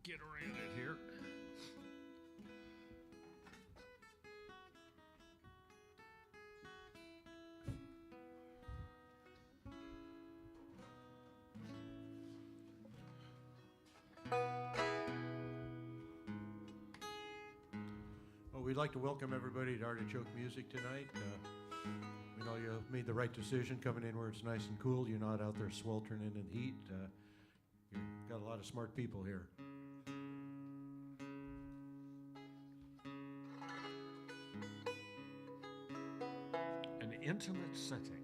get around it here. Well, we'd like to welcome everybody to Artichoke Music tonight. We know you made the right decision coming in where it's nice and cool. You're not out there sweltering in the heat. You've got a lot of smart people here. An intimate setting.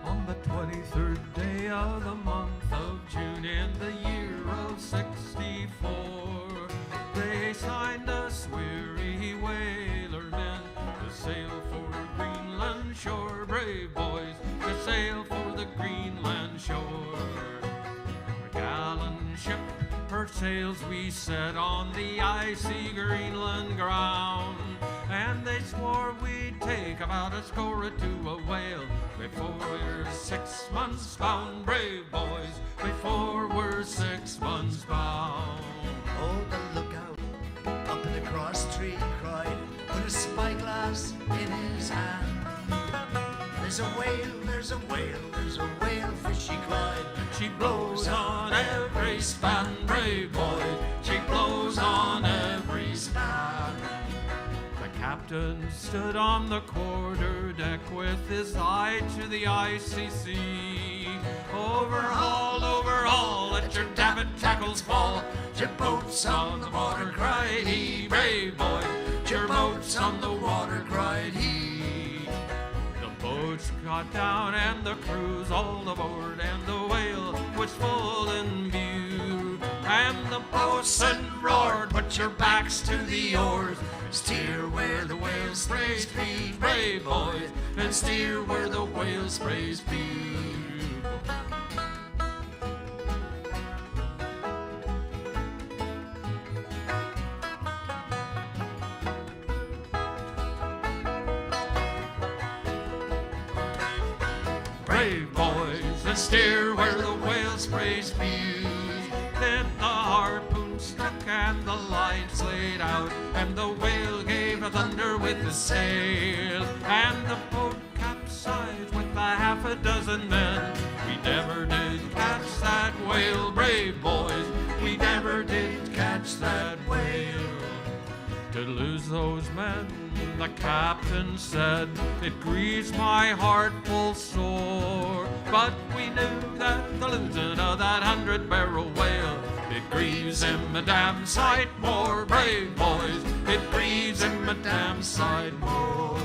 On the 23rd day of the month of June in the year of 64, they signed us weary whalermen to sail for Greenland shore. Brave boys, to sail for the Greenland shore. A gallant ship, her sails we set on the icy Greenland ground, and they swore we'd take about a score to a whale before we're 6 months bound. Brave boys, before we're 6 months bound. Oh, the lookout up in the cross tree cried, with a spyglass in his hand. There's a whale, there's a whale, there's a whalefish, he cried. She blows on every span, brave boy, she blows on every span. The captain stood on the quarter deck with his eye to the icy sea. Overhaul, overhaul, let your davit tackles fall. Your boat's on the water, cried he. Brave boy, your boat's on the water, cried he. The boats got down and the crews all aboard, and the whale was full in view. And the boatswain roared, put your backs to the oars, steer where the whale sprays be, brave boys, and steer where the whale sprays be. Brave boys, and steer where the whale sprays be. Then the harpoon struck and the lights laid out, and the whale gave a thunder with the sail, and the boat capsized with a half a dozen men. We never did catch that whale, brave boys, we never did catch that whale. To lose those men, the captain said, it grieves my heart full sore. But we knew that the losing of that 100-barrel whale, it grieves him a damn sight more, brave boys, it grieves him a damn sight more.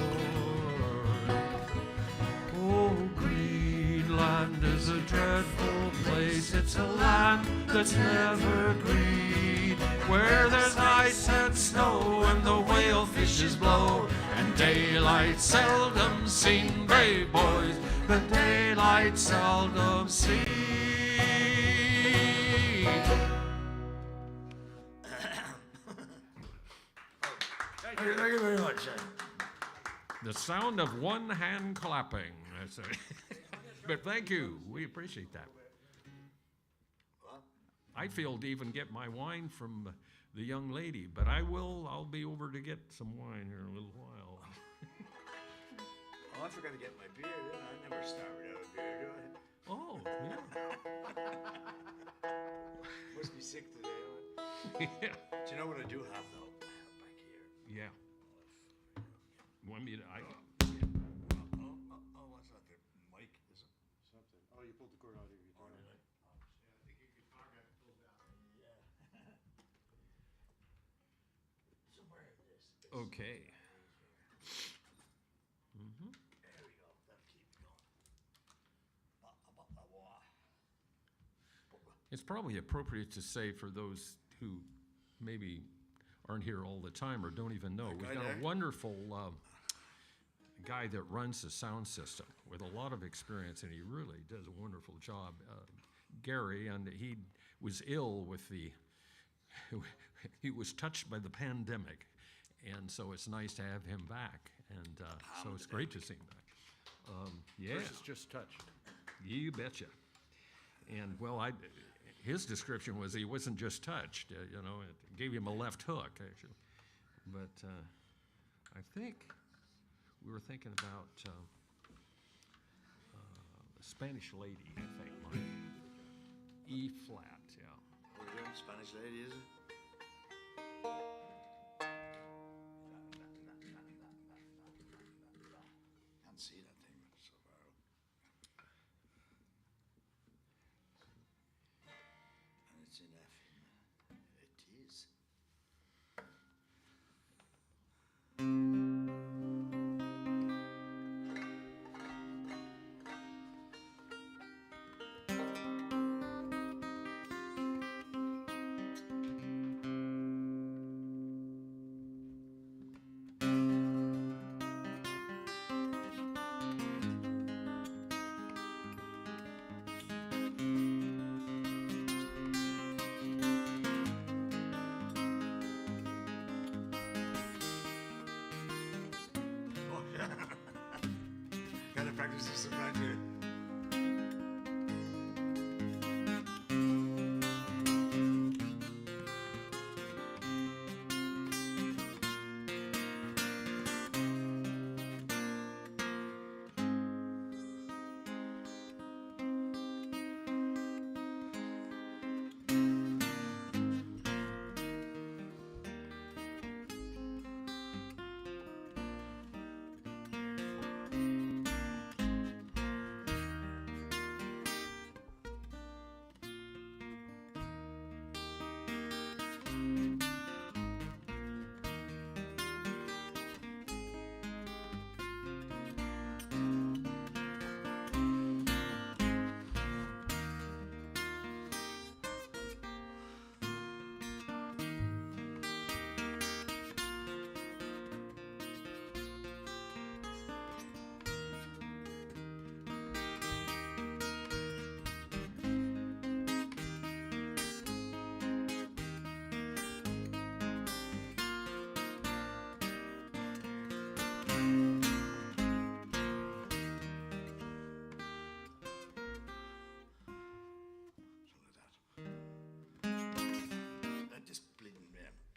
Oh, Greenland is a dreadful place, it's a land that's never green, where there's ice and snow and the whale fishes blow, and daylight seldom seen, brave boys, the daylight seldom seen. Thank you very much. The sound of one hand clapping. That's it. But thank you. We appreciate that. I failed to even get my wine from the young lady, but I'll be over to get some wine here in a little while. Oh, I forgot to get my beer, didn't I? I never started out a beer, do I? Oh, yeah. Must be sick today, huh? Yeah. Do you know what I do have, though? Back here. Yeah. Want me to? Oh, what's that there? Mic, is it? Something. Oh, you pulled the cord out of your guitar. I think your guitar got pulled out. Yeah. So where is this? Okay. There we go. That'll keep it going. It's probably appropriate to say for those who maybe aren't here all the time or don't even know, we've got a wonderful guy that runs the sound system with a lot of experience, and he really does a wonderful job. Gary, and he was ill with he was touched by the pandemic, and so it's nice to have him back, and so it's great to see him back. Yeah, Versus just touched. you betcha. And well, his description was he wasn't just touched, you know, it gave him a left hook, actually. But I think we were thinking about the Spanish Lady, I think, Mike. E flat, yeah. We're doing Spanish Lady, is it? Can't see that thing so far up. And it's in F. It is. Gotta practice this around here.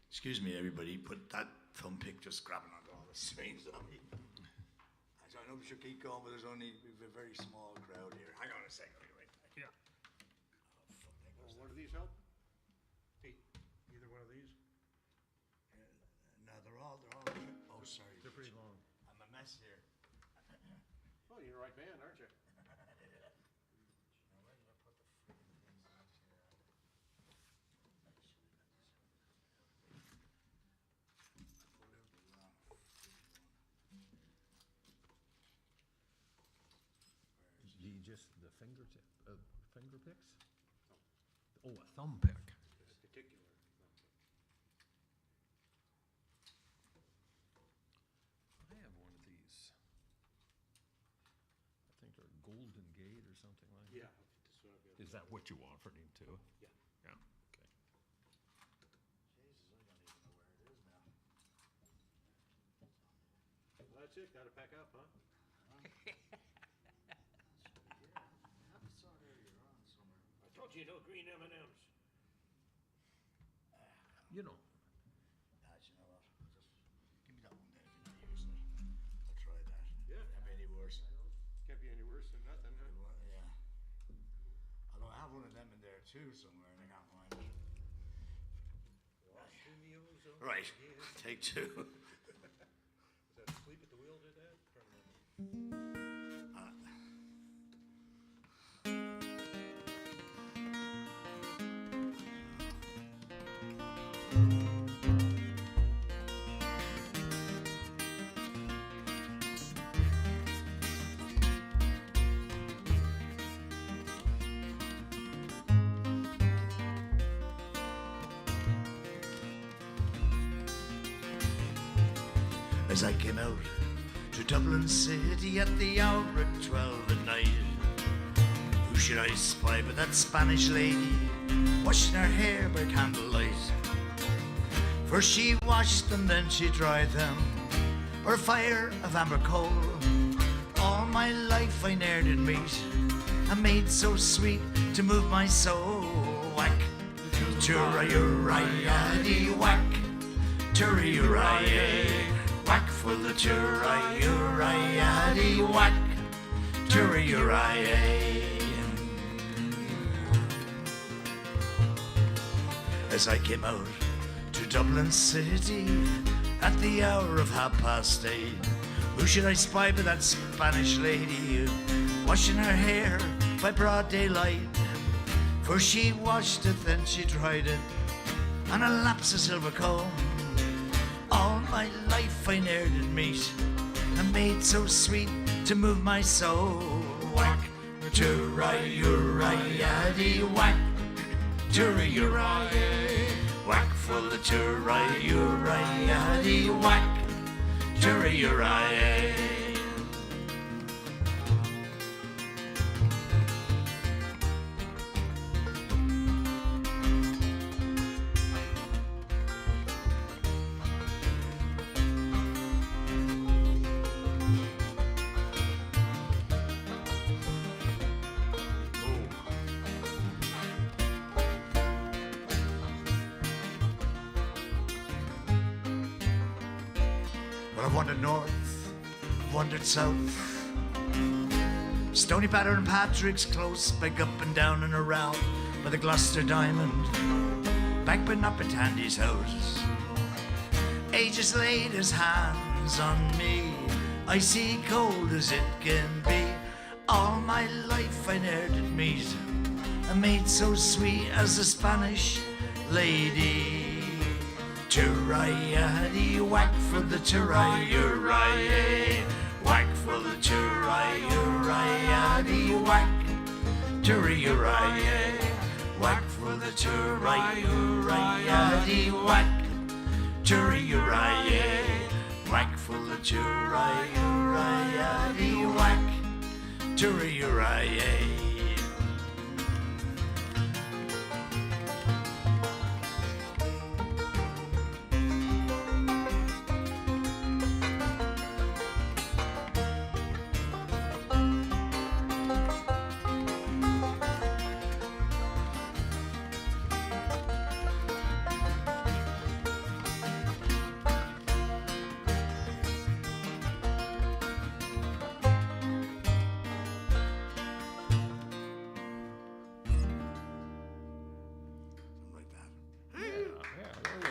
Excuse me, everybody, put that thumb pick just grabbing onto all the strings on me. I know we should keep going, but there's only a very small crowd here. Hang on a second, I'll be right back. Yeah. Oh, fuck, there goes One of these help? Pete, either one of these? No, they're all, oh, sorry. They're pretty long. I'm a mess here. Oh, you're in the right band, aren't you? Now, where did I put the freaking things out here? You just the fingertip, finger picks? Oh, a thumb pick. This particular. I have one of these. I think they're Golden Gate or something like Yeah. that. That's what I've got. Is that what you offered him to? Yeah. Yeah, okay. Jesus, I don't even know where it is now. Well, that's it, gotta pack up, huh? I saw it earlier on somewhere. I told you no green M&Ms. You know, You know what? Just give me that one then if you're not using it. I'll try that. Yeah. Can't be any worse. Can't be any worse than nothing, huh? Yeah. Although I have one of them in there too somewhere and I can't find it. Lost in the ozone Right. again. Take two. Was that Sleep at the Wheel did that? Trying to remember. As I came out to to Dublin City at the hour of 12 at night. Who should I spy but that Spanish lady, washing her hair by candlelight? First she washed them, then she dried them, o'er a fire of amber coal. All my life I ne'er did meet a maid so sweet to move my soul. Whack, turra-uriah-dee, whack, turra-uriah, whack for the turra-uriah-dee, whack, turra-uriah. As I came out to Dublin City at the hour of 8:30, who should I spy but that Spanish lady, washing her hair by broad daylight? First she washed it, then she dried it, on a lapse of silver comb. All my life I ne'er did meet a maid so sweet to move my soul. Whack, turra-uriah-dee, whack, turra-uriah, whack for the turra-uriah-dee, whack, turra-uriah. Well, I've wandered north, I've wandered south, Stony Batter and Patrick's Close, back up and down and around by the Gloucester Diamond, back but up at Tandy's house. Ages laid his hands on me, icy cold as it can be. All my life I ne'er did meet a maid so sweet as a Spanish lady. Turra-uriah-dee, whack for the turra-uriah, whack for the turra-uriah-dee, whack, turra-uriah, whack for the turra-uriah-dee, whack, turra-uriah, whack for the turra-uriah-dee, whack, turra-uriah.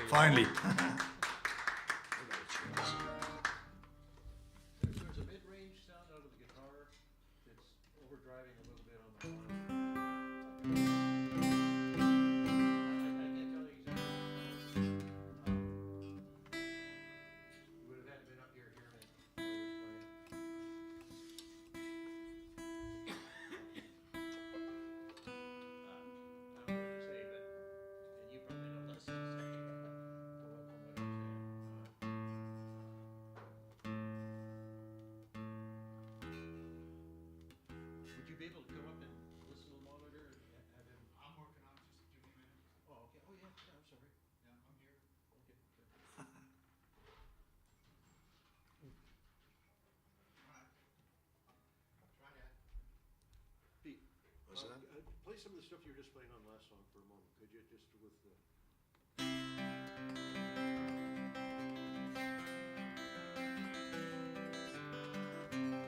Finally. There's a mid-range sound out of the guitar that's overdriving a little bit on the line. I can't tell you exactly. You would have had to been up here hearing it. I don't know what to say, but and you probably know less than to say. Would you be able to come up and listen to the monitor and have him? I'm working on it, just give me a minute. Oh, okay. Oh, yeah. I'm sorry. Yeah, I'm here. Okay. Alright. Try that. Pete, What's that? play some of the stuff you were just playing on last song for a moment, could you? Just with the.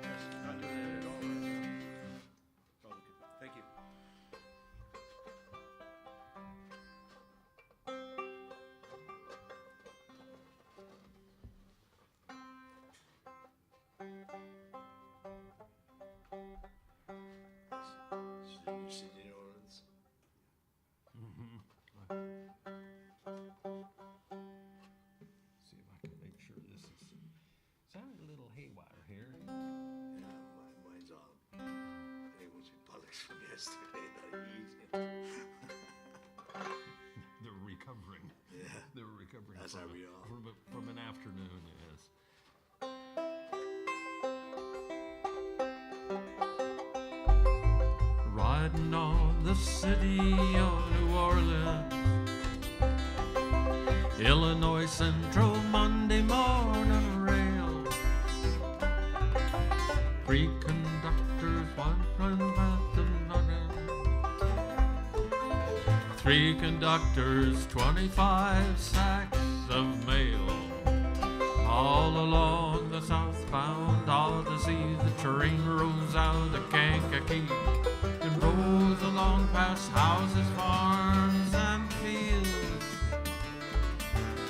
That's not doing that at all right now. Probably could. Thank you. Sydney, New Orleans. See if I can make sure this is sounding a little haywire here. Yeah, mine's on. Hey, what's your bollocks from yesterday that I eat? They're recovering. Yeah. They're recovering That's from, how we are. from an afternoon, yes. riding on the city of New Orleans. Illinois Central Monday morning rail. Three conductors, one path and another. Three conductors, 25 sacks of mail. All along the southbound Odyssey, the train rolls out of Kankakee. It rolls along past houses, farms, and fields,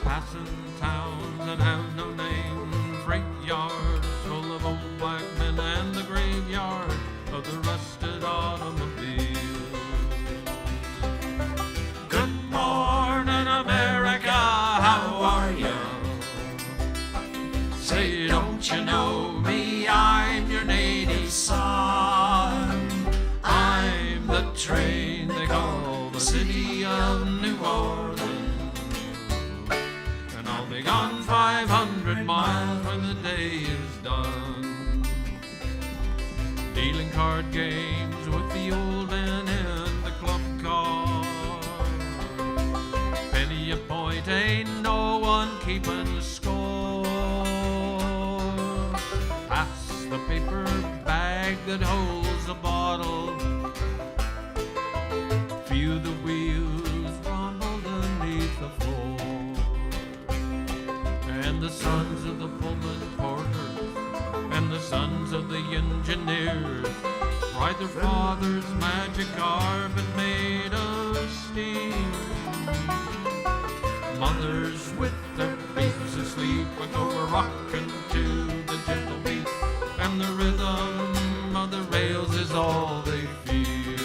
passing towns that have no name, freight yards full of old black men, and the graveyard of the rusted automobiles. Good morning, America, how are you? Say, don't you know me? I'm your native son. I'm the train they call the city of New Orleans. And I'll be gone 500 miles when the day is done. Dealing card games with the old men in the club car. Penny a point, ain't no one keeping score. Pass the paper bag that holds a bottle. Feel the wheels rumble beneath the floor. And the sons of the Pullman porters and the sons of the engineers ride their father's magic carpet made of steel. Mothers with their babies asleep go rocking to the gentle beat, and the rhythm of the rails is all they feel.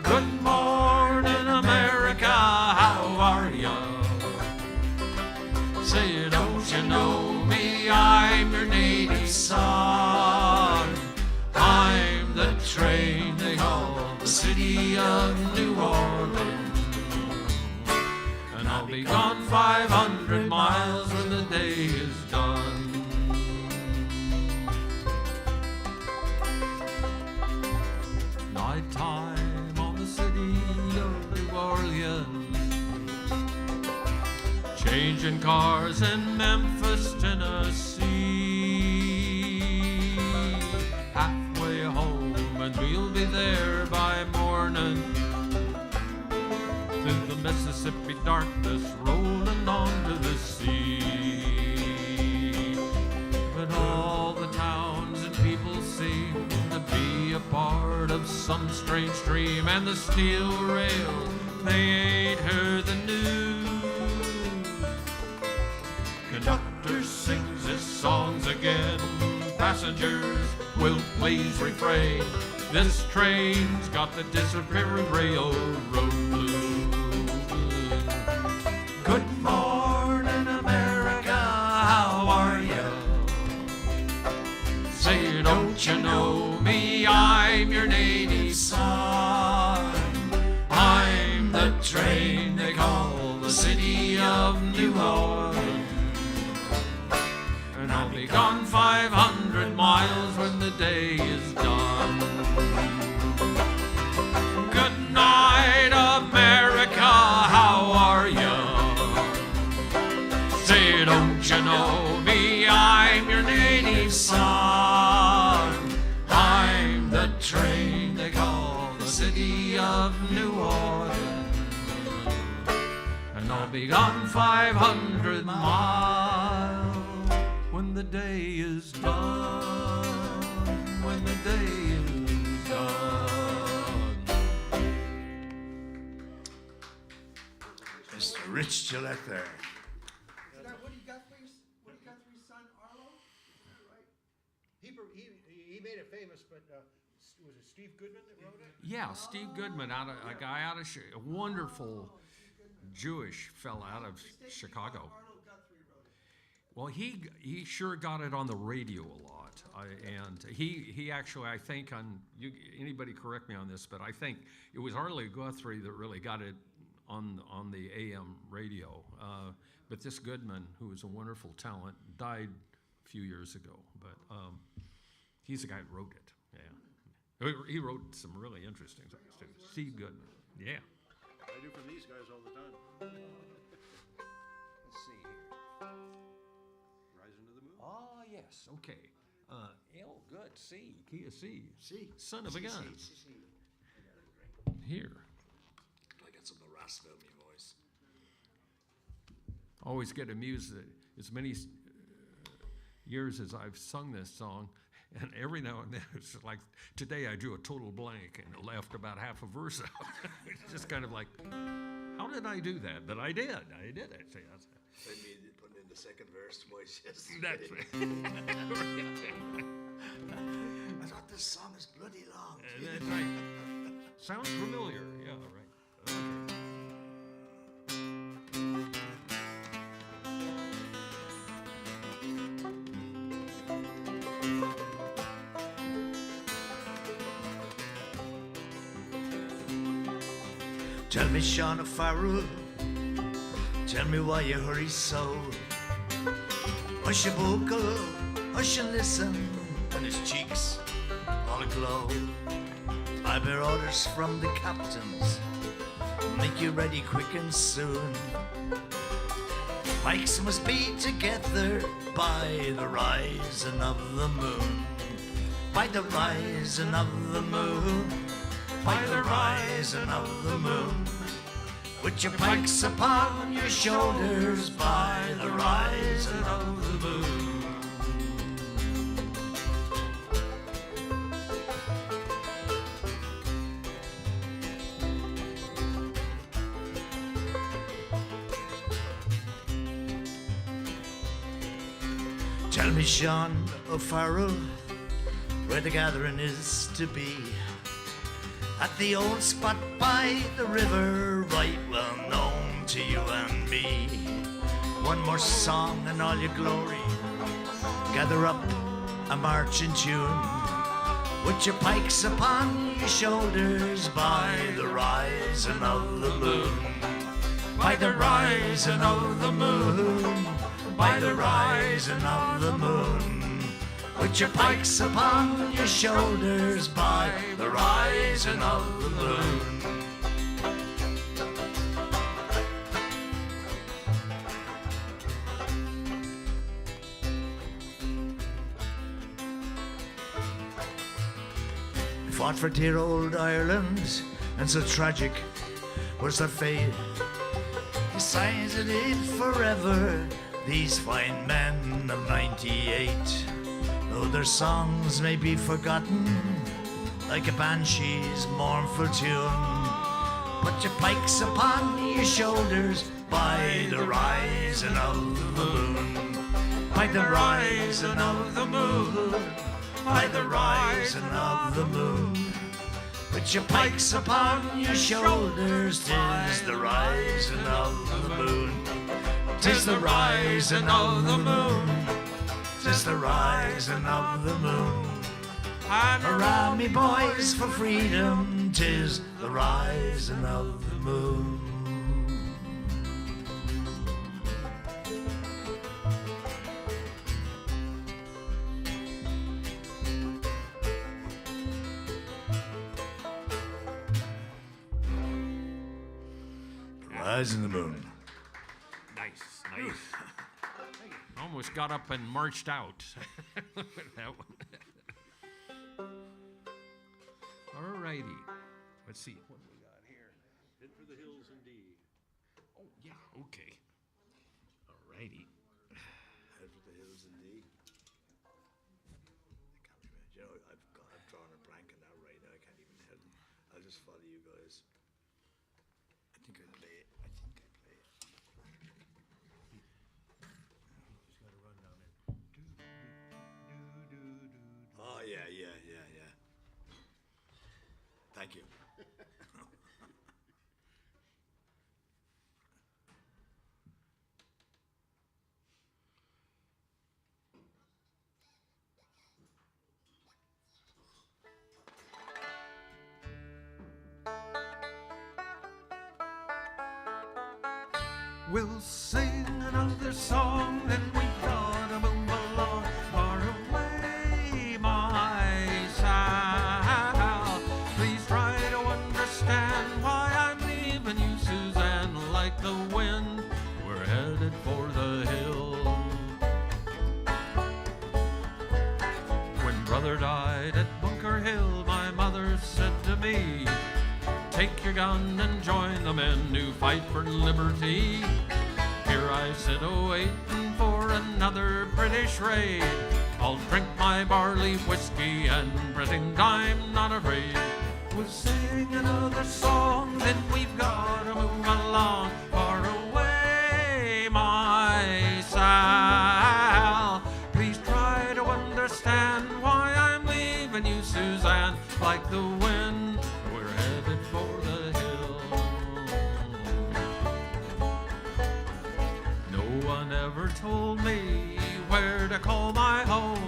Good morning, America, how are ya? Say, don't you know me? I'm your native son. I'm the train they call the city of New Orleans. And I'll be gone 500 miles when the day is done. Nighttime on the city of New Orleans. Changing cars in Memphis, Tennessee. Halfway home and we'll be there by morning. Through the Mississippi darkness rolling onto the sea. But all the towns and people seem to be a part of some strange dream, and the steel rails, they ain't heard the news. Conductor sings his songs again. Passengers will please refrain. This train's got the disappearing railroad blues. Good morning, America, how are you? Say, don't you know me? I'm your native son. I'm the train they call the city of New Orleans. And I'll be gone 500 miles when the day is done. Good night, America, how are you? Say, don't you know me? I'm your native son. I'm the train they call the city of New Orleans. And I'll be gone 500 miles when the day is done. When the day is done. Mr. Rich Gillette there. Is that Woody Guthrie's son, Arlo? Is that right? He made it famous, but was it Steve Goodman that wrote it? Yeah, Steve Goodman, a guy out of a wonderful Jewish fella out of Chicago. Arlo Guthrie wrote it. Well, he sure got it on the radio a lot, and he actually, I think, anybody correct me on this, but I think it was Arlo Guthrie that really got it on the AM radio. But this Goodman, who was a wonderful talent, died a few years ago. But he's the guy who wrote it. Yeah, He wrote some really interesting things too. Steve Goodman. Yeah. I do for these guys all the time. Let's see here. Rising to the moon. Oh, yes. Okay. L, good. C. Key of C. C. Son of a gun. C. Here. I got some rasp out my voice. Always get amused that as many years as I've sung this song, and every now and then it's like, today I drew a total blank and left about half a verse out. It's just kind of like, how did I do that? But I did. I did it. See, that's Putting in the second verse twice yesterday. that's right. I thought this song is bloody long. That's right. Sounds familiar. Yeah, right. Okay. Tell me, Sean O'Farrell, tell me why you hurry so. Hush your buckle, hush and listen, and his cheeks all aglow. I bear orders from the captains, make you ready quick and soon. Pikes must be together by the rising of the moon. By the rising of the moon. By the rising of the moon. With your pikes upon your shoulders by the rising of the moon. Tell me, Sean O'Farrell, where the gathering is to be. At the old spot by the river, right well known to you and me. One more song and all your glory, gather up a marching tune. With your pikes upon your shoulders by the rising of the moon. By the rising of the moon. By the rising of the moon. With your pikes upon your shoulders by the rising of the moon. We fought for dear old Ireland, and so tragic was their fate. Decided it forever, these fine men of '98. Though their songs may be forgotten, like a banshee's mournful tune. Put your pikes upon your shoulders by the rising of the moon. By the rising of the moon. By the rising of the moon. Put your pikes upon your shoulders, 'tis the rising of the moon. 'Tis the rising of the moon. 'Tis the rising of the moon. Hurrah, me boys, for freedom. 'Tis the rising of the moon. Rising of the moon. Nice, nice. Almost got up and marched out. That one. All righty. Let's see what we got here. Head for the hills indeed. Oh, yeah, okay. All righty. Head for the hills indeed. I can't remember. You know, I've drawn a blank on that right now. I can't even tell them. I'll just follow you guys. I think I play it. Just got to run down it. Oh, yeah. Thank you. We'll sing another song, then we gotta move along. Far away, my child. begun and join the men who fight for liberty. Here I sit awaiting for another British raid. I'll drink my barley whiskey and pretend I'm not afraid. We'll sing another song, then we've got to move along. Far away, my Sal. Please try to understand why I'm leaving you, Suzanne. Like the wind, we're headed for the hill. No one ever told me where to call my home.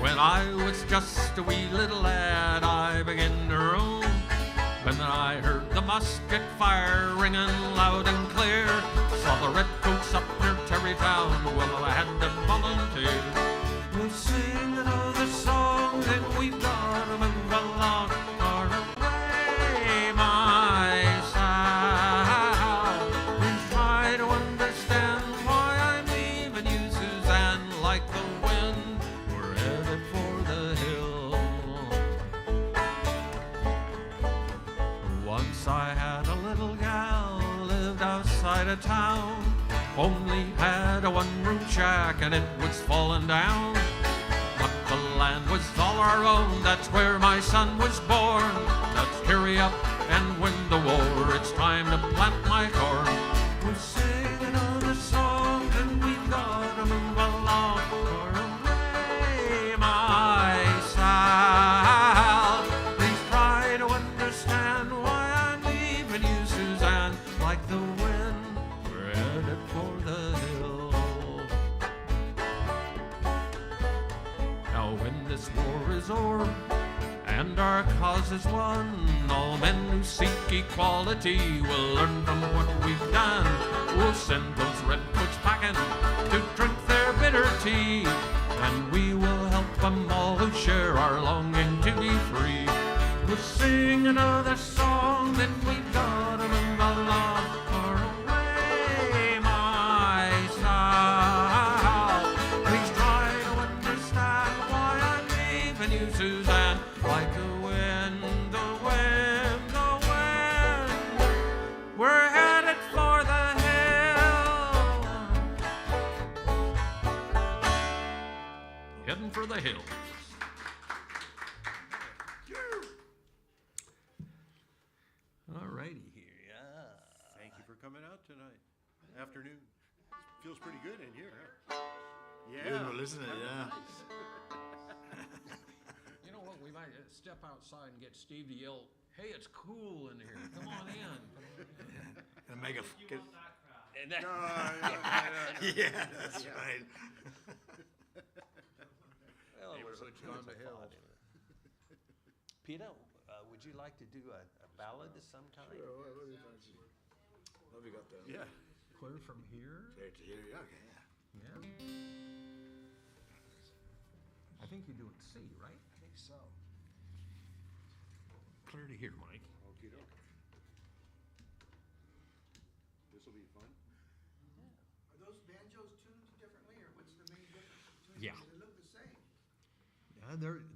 When I was just a wee little lad, I began to roam. When I heard the musket fire ringing loud and clear, saw the redcoats up near Terrytown, well, I had to volunteer. We'll sing another song, then we've got to move along. Far away, my Sal. Please try to understand why I'm leaving you, Suzanne. Like the wind, we're headed for the hill. Once I had a little gal, lived outside of town. Only had a one-room shack and it was falling down. But the land was all our own, that's where my son was born. Let's hurry up and win the war, it's time to plant my corn. We'll sing another song and we've got to move along. Far away, my Sal. Please try to understand why I'm leaving you, Suzanne. Like the wind, we're headed for the hill. Now when this war is o'er and our cause is won, all men who seek equality will learn from what we've done. We'll send those redcoats packing to drink their bitter tea, and we will help them all who share our longing to be free. We'll sing another song, then we've got to move along. Far away, my Sal. Please try to understand why I'm leaving you, Suzanne. Like the wind, the wind, the wind, we're headed for the hill. Heading for the hills. All righty here, yeah. Thank you for coming out tonight. Afternoon. Feels pretty good in here, huh? Yeah. Beautiful, isn't it? Yeah. You know what, we might step outside and get Steve to yell, "Hey, it's cool in here, come on in." And make a. And that, Yeah, that's right. well, we're gone to hell. Peter, would you like to do a ballad of some kind? What have you got there? Yeah. Clear from here? There to here, yeah, okay. Yeah. I think you do it C, right? I think so. Clear to here, Mike. Okie doke. This will be fun. Are those banjos tuned differently, or what's the main difference? Yeah. They look the same.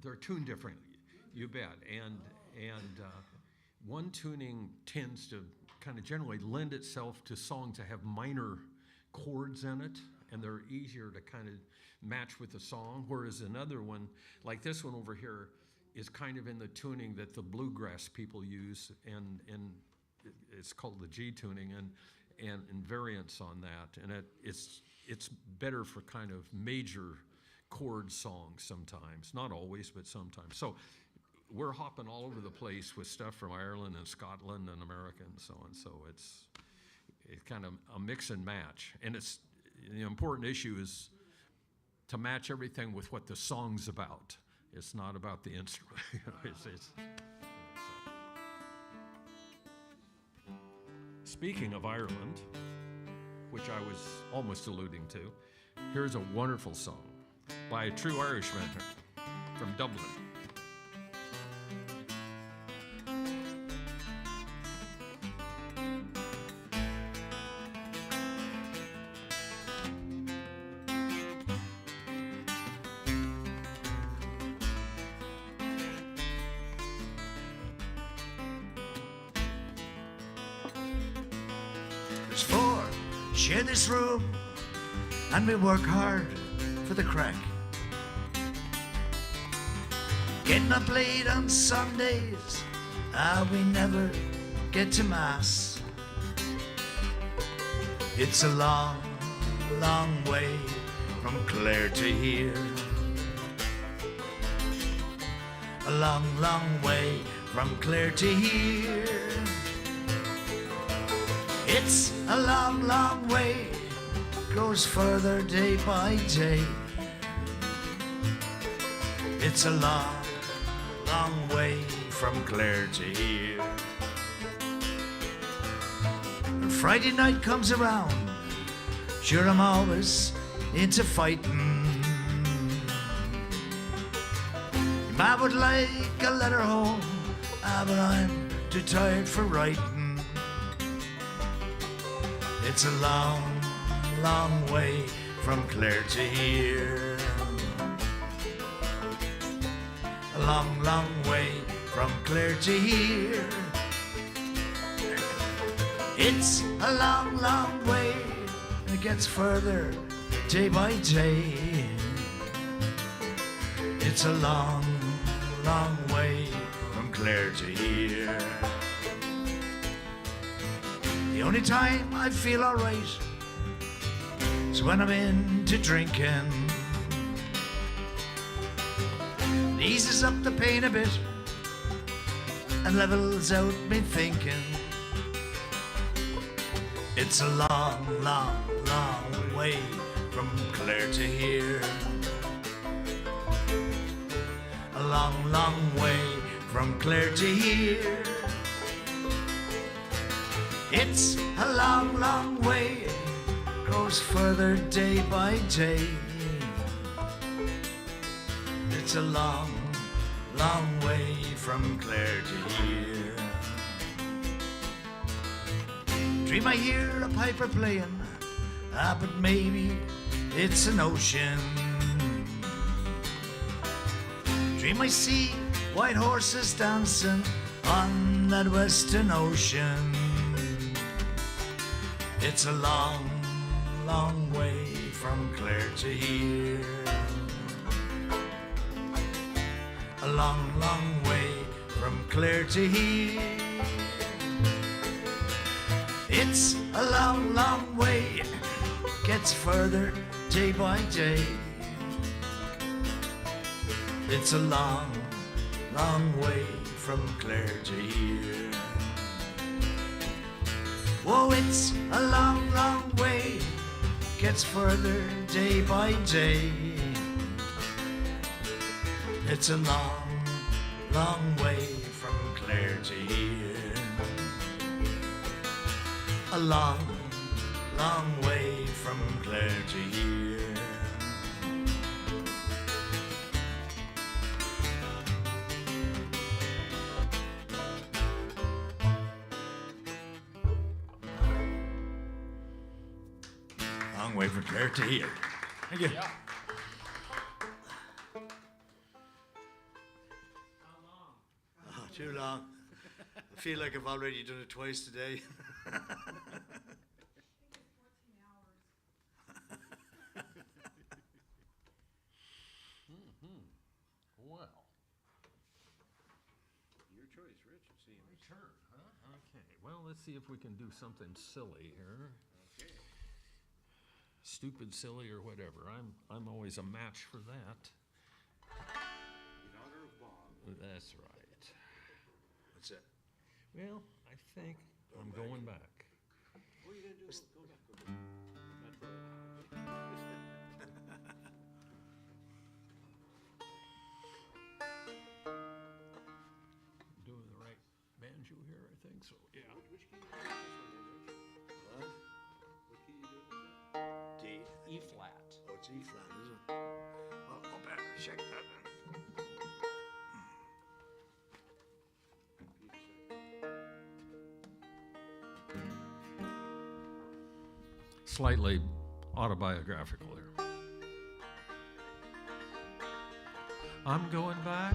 They're tuned differently. You bet. And one tuning tends to kind of generally lend itself to songs that have minor chords in it, and they're easier to kind of match with the song, whereas another one, like this one over here, is kind of in the tuning that the bluegrass people use, and it's called the G tuning, and variants on that, and it's better for kind of major chord songs sometimes, not always, but sometimes. So we're hopping all over the place with stuff from Ireland and Scotland and America and so on. So it's kind of a mix and match. And it's the important issue is to match everything with what the song's about. It's not about the instrument. Speaking of Ireland, which I was almost alluding to, here's a wonderful song by a true Irishman from Dublin. There's four, share this room, and we work hard for the crack. Getting up late on Sundays, we never get to Mass. It's a long, long way from Clare to here. A long, long way from Clare to here. It's a long, long way, grows further day by day. It's a long, long way from Clare to here. When Friday night comes around, sure I'm always into fighting. I would like a letter home, but I'm too tired for writing. It's a long, long way from Clare to here. A long, long way from Clare to here. It's a long, long way, and it gets further day by day. It's a long, long way from Clare to here. The only time I feel alright is when I'm into drinking. It eases up the pain a bit and levels out me thinking. It's a long, long, long way from Clare to here. A long, long way from Clare to here. It's a long, long way, grows further day by day. It's a long, long way from Clare to here. Dream I hear a piper playing, but maybe it's an ocean. Dream I see white horses dancing on that western ocean. It's a long, long way from Clare to here. A long, long way from Clare to here. It's a long, long way, gets further day by day. It's a long, long way from Clare to here. Whoa, it's a long, long way, gets further day by day. It's a long, long way from Clare to here. A long, long way from Clare to here. Long way from Clare to here. Thank you. Yeah. Oh, too long. I feel like I've already done it twice today. Well. Your choice, Rich. See you. My turn, huh? Okay. Well, let's see if we can do something silly here. Okay. Stupid, silly, or whatever. I'm always a match for that. In honor of Bob. That's right. What's it? Well, I think I'm going back. What are you gonna do? Go back. Not for Doing the right banjo here, I think so. Yeah. Which key you doing this one, Rich? What? What key you doing this D. E flat. Oh, it's E flat, is it? Well, I'll better check that then. Slightly autobiographical here. I'm going back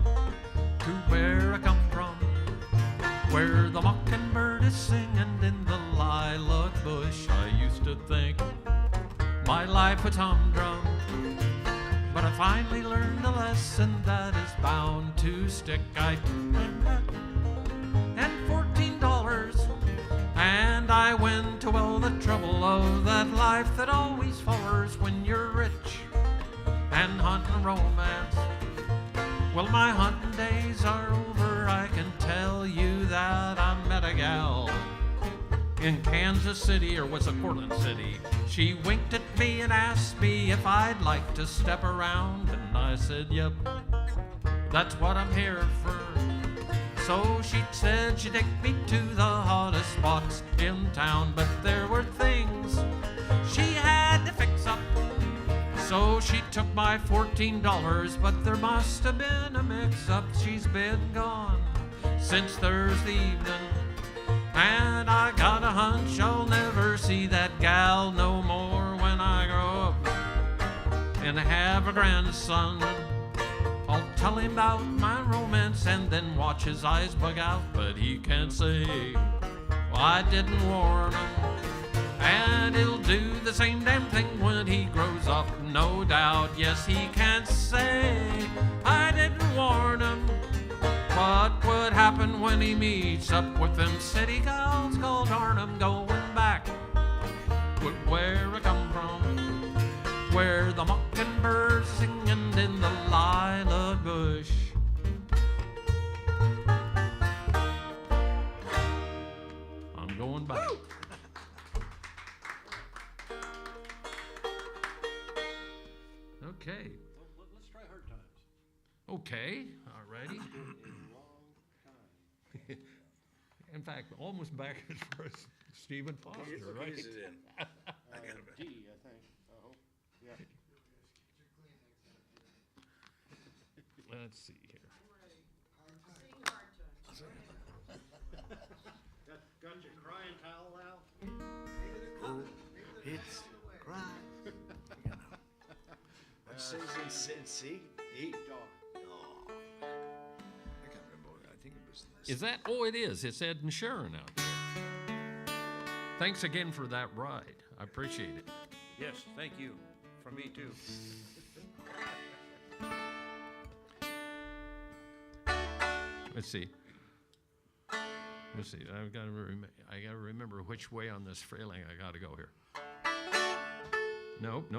to where I come from. where the mockingbird is singing in the lilac bush. I used to think my life was humdrum, but I finally learned a lesson that is bound to stick. I and $14, and I went to all the trouble of that life that always follows when you're rich and hunting romance. Well, my hunting days are over. I can tell you that I met a gal in Kansas City, or was it Portland City? She winked at me and asked me if I'd like to step around, and I said, yep, that's what I'm here for. So she said she'd take me to the hottest spots in town, but there were things she had to fix up. So she took my $14, but there must have been a mix-up. She's been gone since Thursday evening, and I got a hunch I'll never see that gal no more when I grow up and have a grandson. I'll tell him about my romance and then watch his eyes bug out, but he can't say, well, I didn't warn him. And he'll do the same damn thing when he grows up, no doubt. Yes, he can't say, I didn't warn him. What would happen when he meets up with them city gals? Called darn 'em, going back with where I come from, where the mockingbirds singing in the lilac bush. I'm going back. Okay. Let's try Hard Times. Okay. All righty. In fact, almost back as far as Stephen Foster, right? D, I think. Oh, yeah. Let's see here. Got your crying towel out? It's crying. What says in C? E? Dog. I can't remember. I think it was this. Is that? Oh, it is. It's Ed and Sharon out there. Thanks again for that ride. I appreciate it. Yes, thank you. From me too. Let's see. I got to remember which way on this frailing I got to go here. Nope.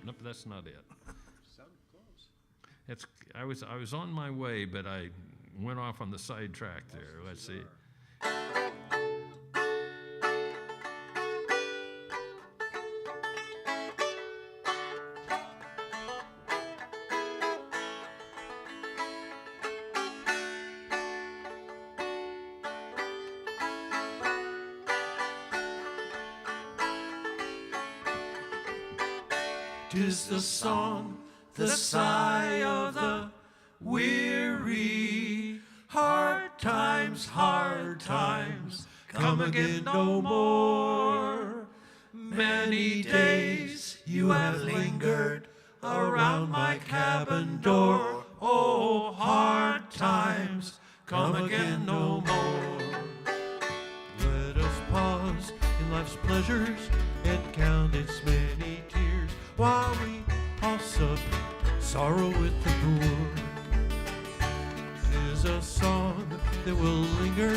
Nope, that's not it. Sound close. I was on my way, but I went off on the side track there. Let's see. Tis the song, the sigh of the weary. Hard times, come again no more. Many days you have lingered around my cabin door. Oh, hard times, come again no more. Let us pause in life's pleasures and count its many tears, while we all sup sorrow with the poor. 'Tis a song that will linger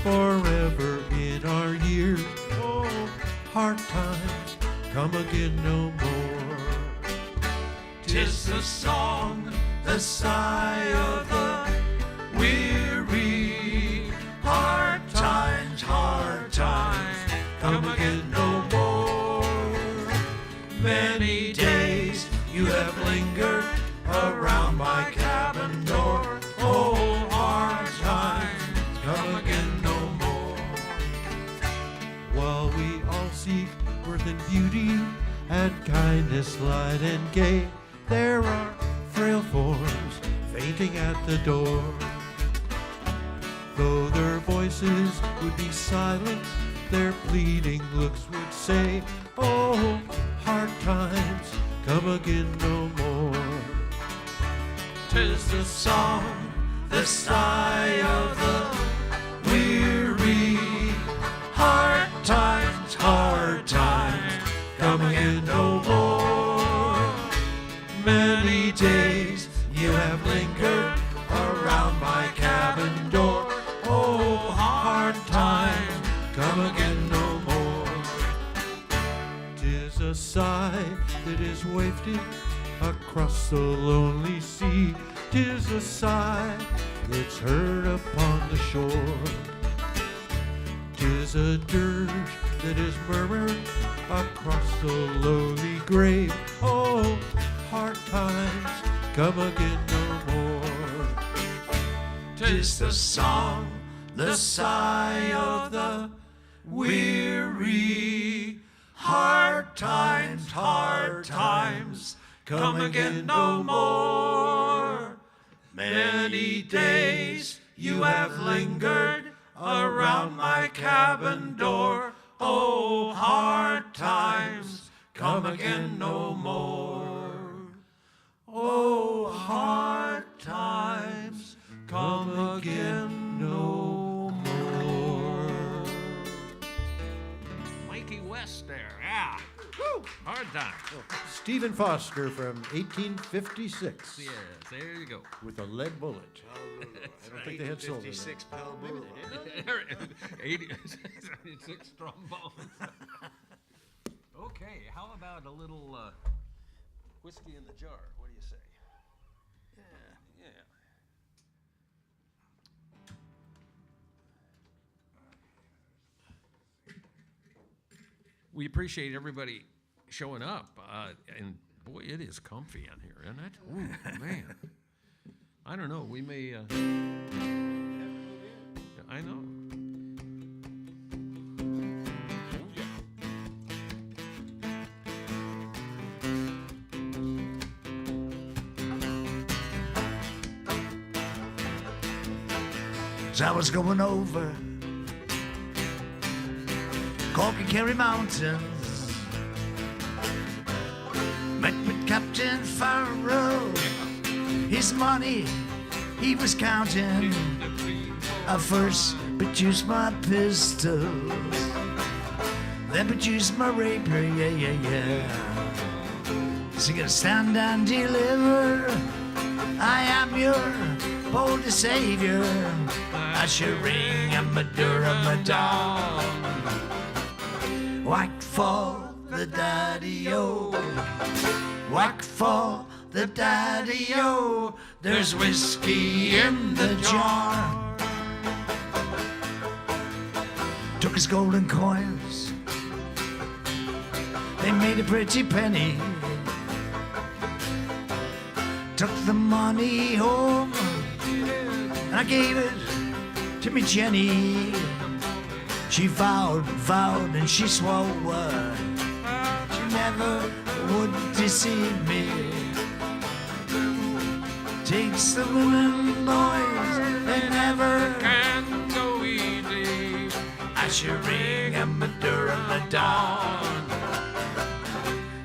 forever in our years. Oh, hard times, come again no more. 'Tis the song, the sigh of the weary. Hard times, come again no more. Many days you have lingered around my cabin door. Oh, hard times, come again no more. While we all seek worth and beauty and kindness, light and gay, there are frail forms fainting at the door. Though their voices would be silent, their pleading looks would say, oh, hard times, come again no more. 'Tis the song, the sigh of the weary. Hard times, come again no more. Many days you have lingered around my cabin door. Oh, hard times, come again no more. 'Tis a sigh that is wafted across the lonely sea. 'Tis a sigh that's heard upon the shore. 'Tis a dirge that is murmured across the lowly grave. Oh, hard times, come again no more. 'Tis the song, the sigh of the weary. Hard times, come again no more. Many days you have lingered around my cabin door. Oh, hard times, come again no more. Oh, hard times, come again no more. Mikey West there, yeah. Woo, hard times. Stephen Foster from 1856 Yes, there you go. with a lead bullet. I don't think they had silver. 56 pound bullet. 86 trombones. Okay, how about a little whiskey in the jar? What do you say? Yeah. We appreciate everybody showing up, and boy, it is comfy in here, isn't it? Ooh, man. I don't know. We may. I know. As I was going over Cork and Kerry Mountains, met with Captain Farrow. His money he was counting. I first produced my pistols, then produced my rapier, yeah. So you gotta stand and deliver. I am your boldest savior. I should ring a Madura Madonna. Whack for the daddy-o. Whack for the daddy-o. There's whiskey in the jar. Took his golden coins, they made a pretty penny. Took the money home and I gave it to me Jenny. She vowed and she swore she never would deceive me. Takes the women, boys, they never Can go easy. I should ring a Madura Madonna.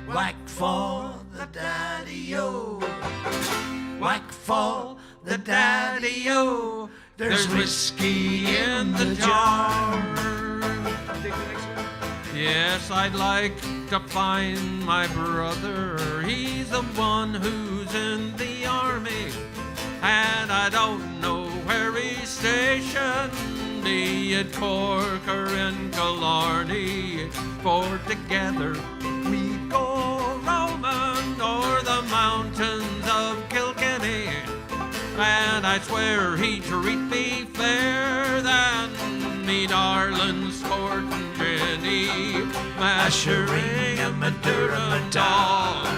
Whack for the daddy-o. Whack for the daddy-o. There's whiskey in the jar. Yes, I'd like to find my brother. He's the one who's in the army, and I don't know where he's stationed. He at Cork or in Killarney, for together we go roaming o'er the mountains of Kilkenny. And I swear he'd treat me fair than me darling sportin' Jenny. Mashering and Madura Madonna.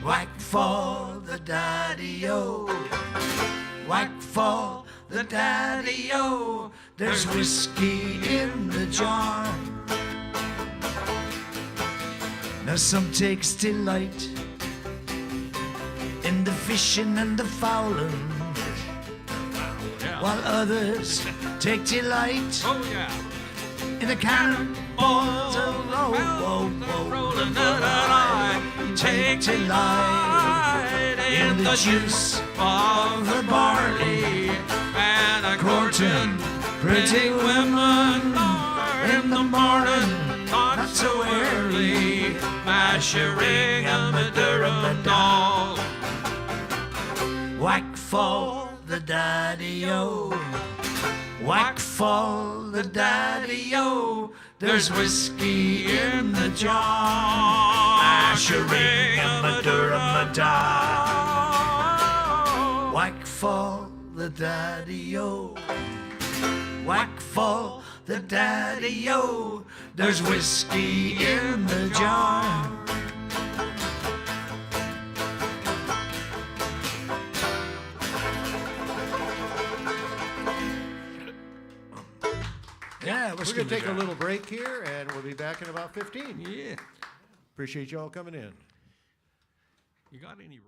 Whack for the daddy-o. Whack for the daddy-o. There's whiskey in the jar. Now some takes delight in the fishing and the fowling, Yeah. while others take delight Oh, yeah. in the cannonballs of rolling that I take delight in the juice of the barley, and a courting pretty women in the morning, not so early, mashering a Madurum doll. Whack fall the daddy-o, whack fall the daddy-o. There's whiskey in the jar, mashering a Madurum doll. Whack fall the daddy-o, whack fall the daddy-o. There's whiskey in the jar. Yeah, We're going to take a little break here, and we'll be back in about 15. Yeah. Appreciate you all coming in. You got any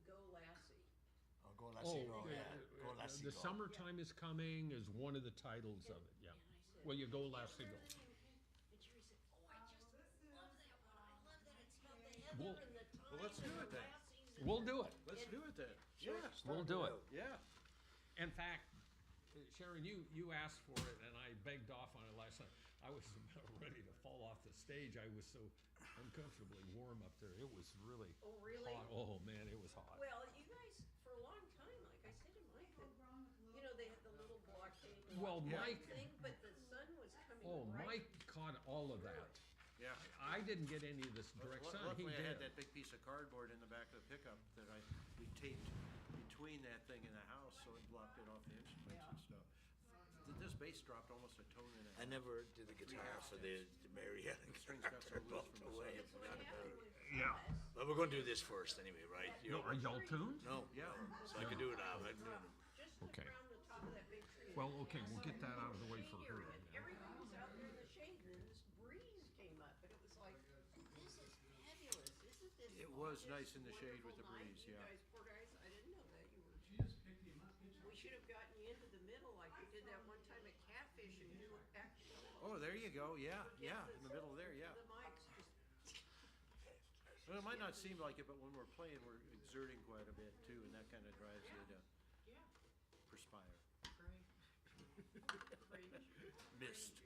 Go Lassie. Oh, go Lassie, go, yeah. Go The Lassie, go. Summertime is Coming is one of the titles of it, yeah. And I said, Well, you go Lassie, go. And Jerry said, oh, I just love that one. I love that. It's got the heather Well- and the thyme well, let's do and it the then. lassies and We'll do it. Let's do it then. We'll do it. Yeah. In fact, Sharon, you asked for it, and I begged off on it last night. I was about ready to fall off the stage. I was so uncomfortably warm up there. It was really Oh, really? hot. Oh, man, it was hot. Well, you guys, for a long time, like I said in Mike, you know, they had the little blockade Well, Mike- thing, but the sun was coming Oh, right Mike caught all of that. Yeah. I didn't get any of this direct sun. He Luckily, I had did. that big piece of cardboard in the back of the pickup that we taped between that thing and the house, so it blocked it off the instruments and stuff. This bass dropped almost a tone and a I half. never did the guitar for the Mary Ellen strings got so loose walked from the away. sun. I forgot about it. Yeah. But we're gonna do this first anyway, right? No, are y'all tuned? No, Yeah. so I can do it now. just look Okay. around the top of that big tree. Well, okay, we'll get that out of the way for her. And everybody was out there in the shade, and then this breeze came up, and it was like, this is fabulous, isn't this? It was this nice in the shade with the wonderful night? breeze, You yeah. guys, poor guys, I didn't know that you were. We should have gotten you into the middle like we did that one time at Catfish, and you were actually. Oh, there you go. Yeah, yeah, in the middle there, yeah. The mics just. Well, it might not seem like it, but when we're playing, we're exerting quite a bit too, and that kind of drives you to Yeah. perspire. Great. Mist.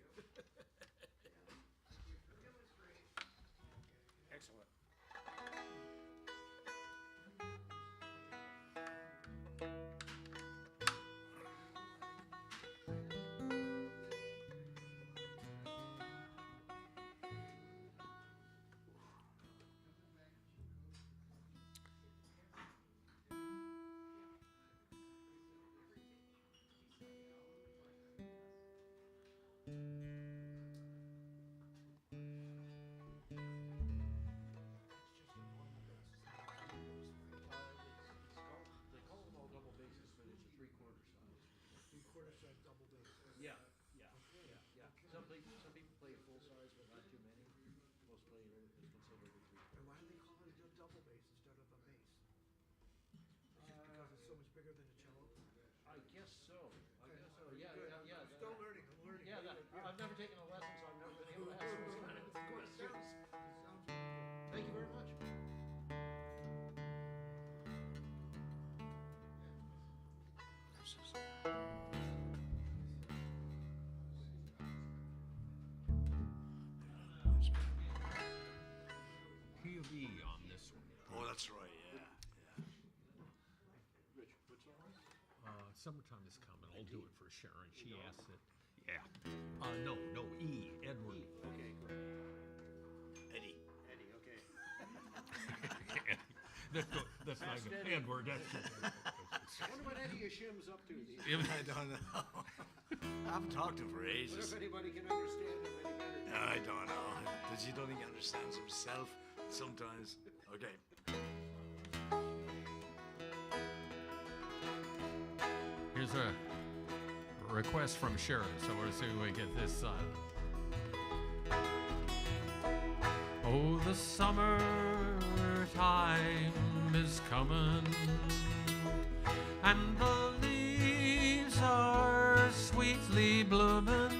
It was great. Excellent. They call them all double basses, but it's a three-quarter size. Three-quarter size double bass. Yeah, yeah, yeah. Some people play full size, but not too many. Most play it is considered a three-quarter. And why do they call it a double bass instead of a bass? Just because it's so much bigger than a cello? I guess so. I guess so. Yeah, Good. yeah, yeah. I'm still learning, I'm learning. Yeah, I've never taken a lesson, so I've never been able to ask those kind of questions. Thank you very much. Key of E on this one. Oh, that's right, yeah. Rich, what's on? Summertime is coming. I'll do it for Sharon. She asked it. Yeah. No, E, Edward. Okay, good. Eddie. Eddie, okay. That's not Fast good. Eddie. Edward, that's good. I wonder what Eddie Yashim's up to these days. I don't know. I haven't talked to him for What ages. if anybody can understand him any better? I don't know. Does he don't think he understands himself sometimes? Okay. Here's a request from Sharon, so we'll see if we get this. Oh, the summertime is coming, and the leaves are sweetly blooming,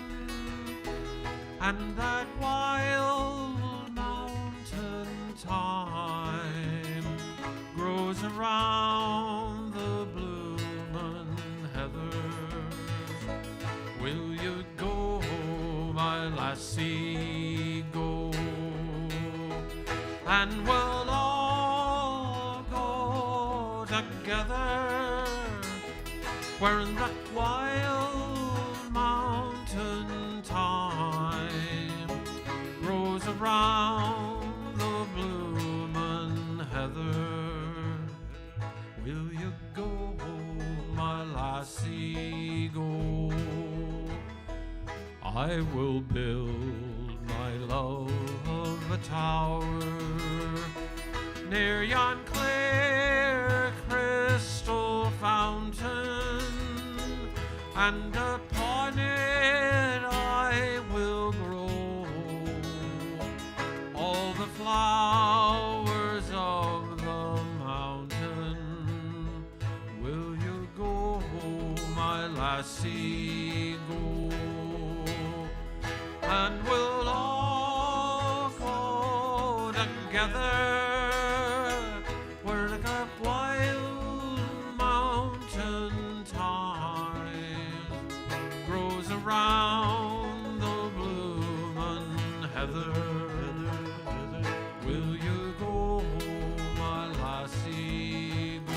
and that wild mountain thyme grows around the bloomin' heather. Will you go, my lassie, go? And we'll all go together where that wild mountain thyme grows around the bloomin' heather. Will you go, my lassie, go? I will build my love a tower near yon clear crystal fountain, and upon it I will grow all the flowers of the mountain lassie go, and we'll all go together where the wild mountain thyme grows around the bloomin' heather. Will you go, my lassie, go?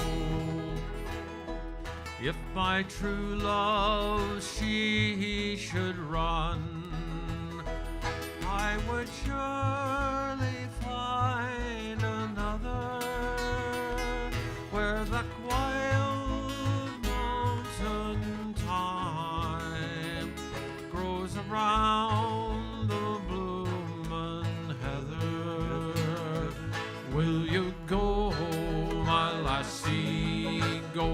If my true love she should run, I would surely find another where the wild mountain thyme grows around the bloomin' heather. Will you go, my lassie, go?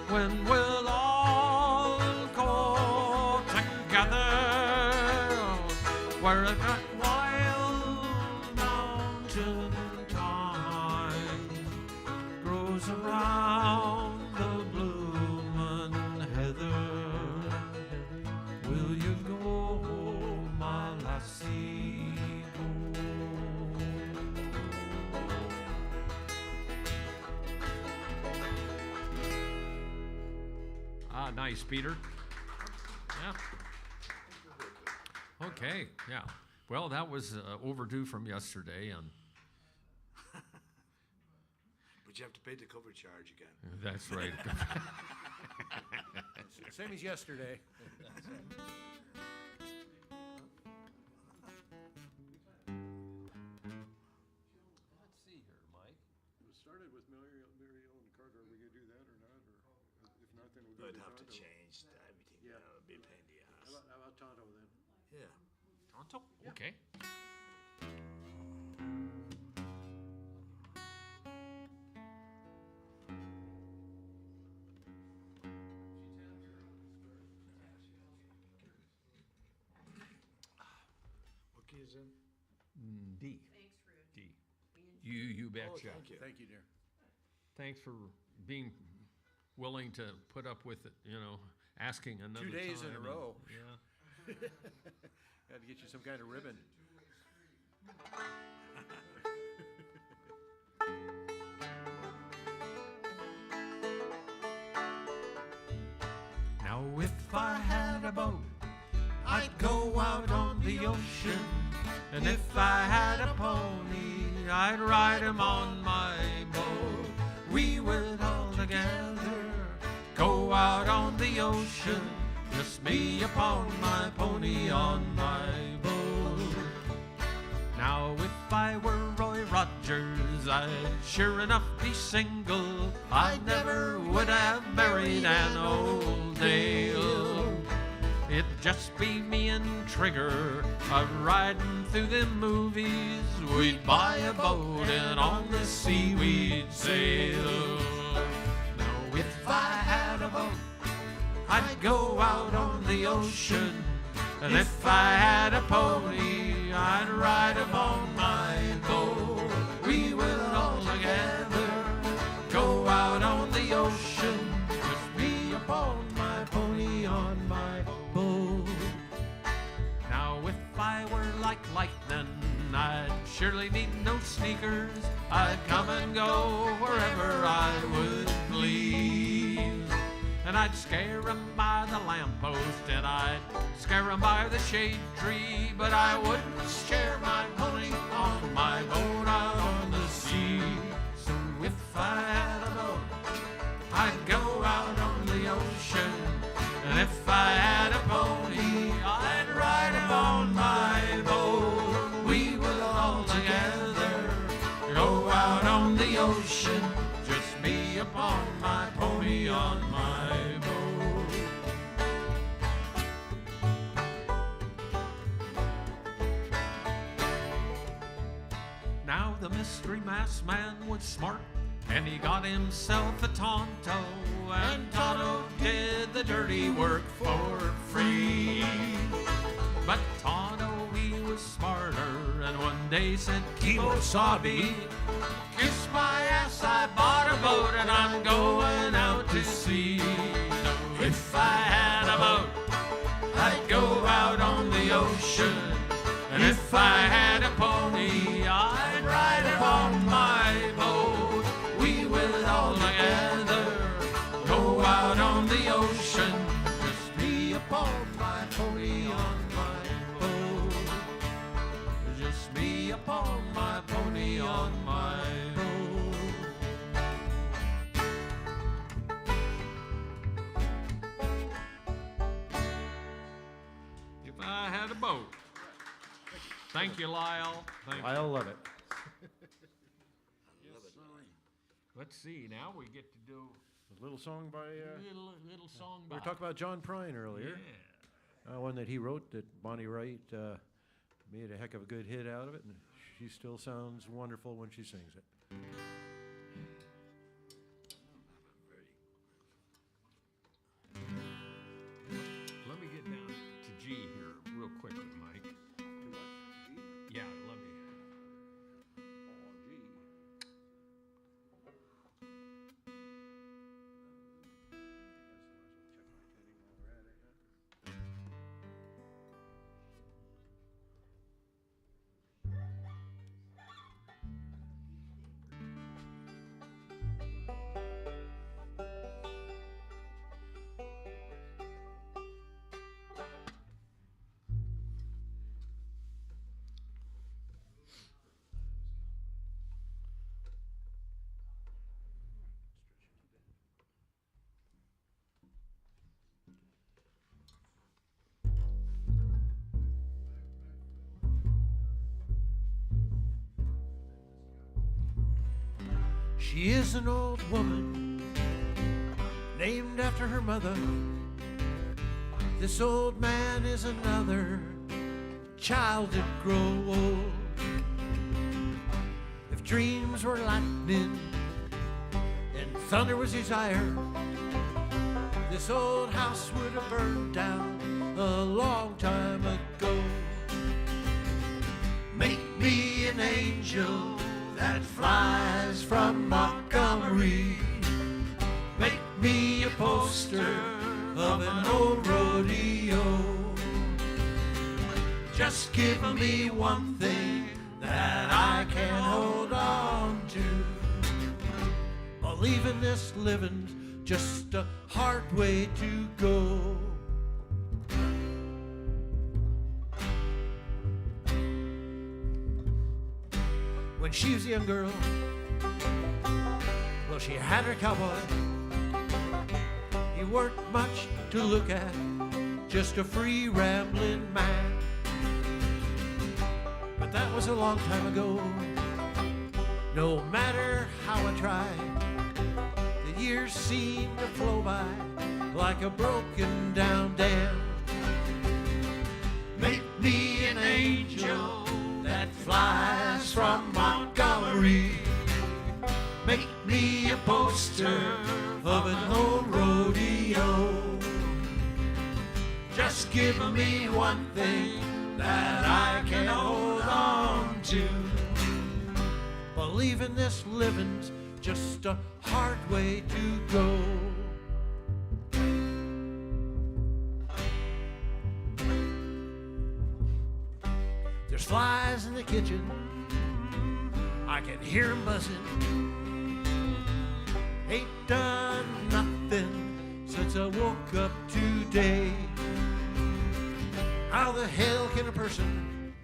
When we'll all go together where that wild mountain thyme grows around the bloomin' heather. Will you go, my lassie, go? Ah, nice, Peter. Yeah. Okay, yeah. Well, that was overdue from yesterday, and But you have to pay the cover charge again. that's right. Same as yesterday. Let's see here, Mike. It started with Mary Ellen Carter. Are we gonna do that or not? Or if not, then we'll go I'd to have to Tonto. change everything. Yeah. Now. It'd be a pain in the ass. How about Tonto then? Yeah. Tonto? Okay. What key is in? D. Thanks, Fred. D. You Oh, betcha. thank you. Thank you, dear. Thanks for being willing to put up with it, asking another 2 days in time a and- row. Yeah. Got to get you some kind of ribbon. Now if I had a boat, I'd go out on the ocean. And if I had a pony, I'd ride him on my boat. We would all together go out on the ocean, just me upon my pony on my boat. Now if I were Roy Rogers, I'd sure enough be single. I never would have married an old dale. It'd just be me and Trigger riding through them movies. We'd buy a boat and on the sea we'd sail. Now if I had a boat, I'd go out on the ocean. And if I had a pony, I'd ride him on my boat. We would all together go out on the ocean, just me upon my pony on my boat. Now if I were like lightning, I'd surely need no sneakers. I'd come and go wherever I would please. And I'd scare 'em by the lamppost, and I'd scare 'em by the shade tree, but I wouldn't scare my pony on my boat out on the sea. So if I had a boat, I'd go out on the ocean, and if I had a pony, I'd ride him on my boat. We would all together go out on the ocean, just me upon my pony on my boat. Now the mystery masked man was smart, and he got himself a Tonto, and Tonto did the dirty work for free. But Tonto, he was smarter, and one day said, "Kimosabi, kiss my ass, I bought a boat, and I'm going out to sea." If I had a boat, I'd go out on the ocean. And if I had a pony, I'd ride upon my boat. We would all together go out on the ocean. Just me upon my pony on my boat. Just me upon my pony on my boat. If I had a boat. Thank you, Lyle. Thank you. I'll love it. Let's see, now we get to do A little song by, little song we by. were talking about John Prine earlier. Yeah. One that he wrote that Bonnie Wright made a heck of a good hit out of it, and she still sounds wonderful when she sings it. Let me get down to G here real quickly, Mike. Yeah, let me. She is an old woman named after her mother. This old man is another child that grow old. If dreams were lightning and thunder was desire, this old house would have burned down a long time ago. Make me an angel that flies from Montgomery. Make me a poster of an old rodeo. Just give me one thing that I can hold on to. Believing this living's just a hard way to go. When she was a young girl, well, she had her cowboy. He weren't much to look at, just a free rambling man. But that was a long time ago. No matter how I tried, the years seemed to flow by like a broken down dam. Make me an angel that flies from Montgomery. Make me a poster of an old rodeo. Just give me one thing that I can hold on to. Believing this living's just a hard way to go. There's flies in the kitchen, I can hear 'em buzzing. Ain't done nothing since I woke up today. How the hell can a person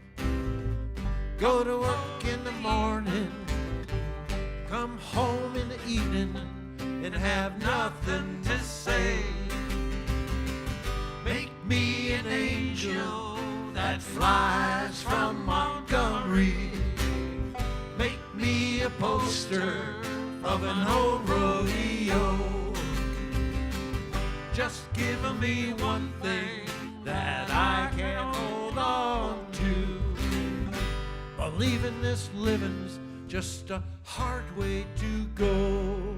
go to work in the morning, come home in the evening, and have nothing to say? Make me an angel that flies from Montgomery. Make me a poster of an old rodeo. Just give me one thing that I can hold on to. Believing this living's just a hard way to go.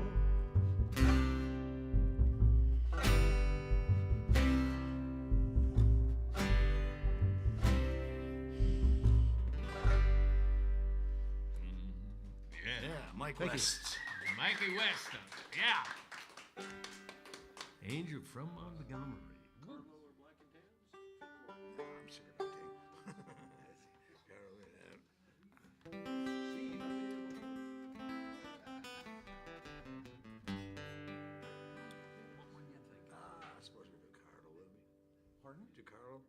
Yeah, Mike Thank you. West. Mikey West. Yeah. Angel from Montgomery. Carlo or Black and Tans? No, I'm sick of that thing. Carol, I suppose we do Carlo, will we? Pardon? Do Carlo?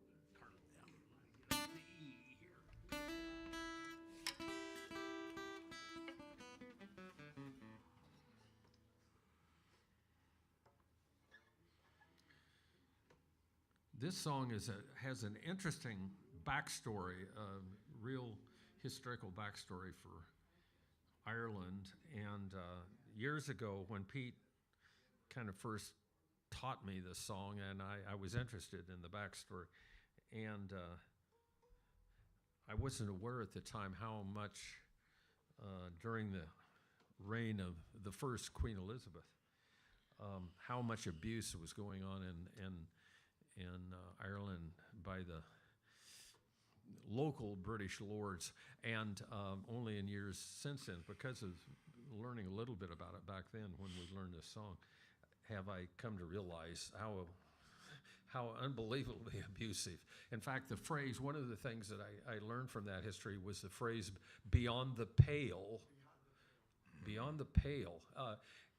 This song has an interesting backstory, real historical backstory for Ireland. And years ago, when Pete kind of first taught me this song, and I was interested in the backstory, and I wasn't aware at the time how much during the reign of the first Queen Elizabeth, how much abuse was going on in Ireland by the local British lords, and only in years since then, because of learning a little bit about it back then when we learned this song, have I come to realize how unbelievably abusive. In fact, the phrase, one of the things that I learned from that history was the phrase "beyond the pale." Beyond the pale,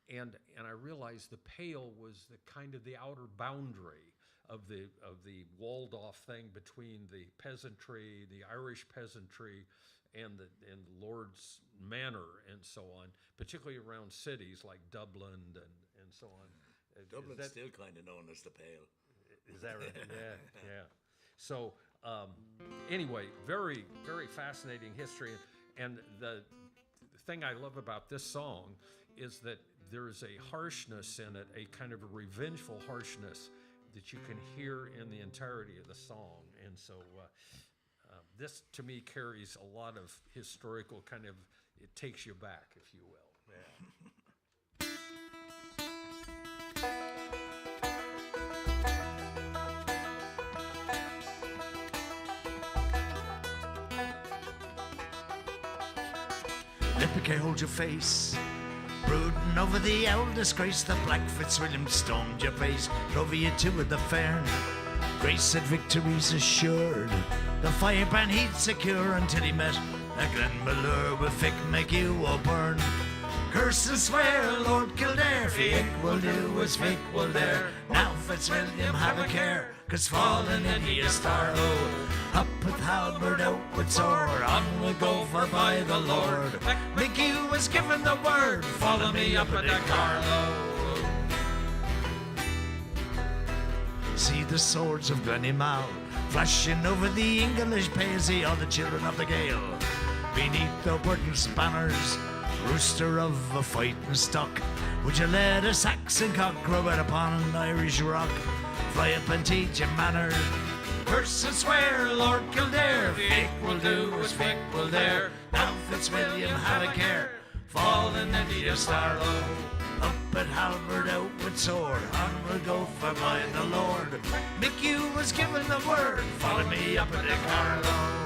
and I realized the pale was the kind of the outer boundary of the walled off thing between the peasantry, the Irish peasantry, and the Lord's manor and so on, particularly around cities like Dublin and so on. Dublin's still kind of known as the Pale. Is that right? Yeah. So anyway, very, very fascinating history. And the thing I love about this song is that there's a harshness in it, a kind of a revengeful harshness that you can hear in the entirety of the song. And so this, to me, carries a lot of historical kind of, it takes you back, if you will. Yeah. Lipica, hold your face. Brooding over the old disgrace, the Black Fitzwilliam stormed your face, drove you to the fair. Grace said victory's assured, the firebrand he'd secure until he met a Glenmalure with Fick McHugh O'Byrne. Curse and swear, Lord Kildare, Fick will do as Fick will dare. Now Fitzwilliam have a care, 'cause fallen in he is Starlow. Up with halberd, out with sword, on we'll go for by the Lord. McHugh was given the word, follow me up at the Carlow. See the swords of Glennymal flashing over the English paisy, all the children of the Gale. Beneath the Burton's banners, rooster of a fighting stock, would you let a Saxon cock crow out upon an Irish rock? Fly up and teach him manners. Curse and swear, Lord Kildare, Fick will do as Fick will dare. Now Fitzwilliam have a care, fallen into your Starlow. Up at halberd, out with sword, on we'll go for by the Lord. McHugh was given the word, follow me up at the Carlow.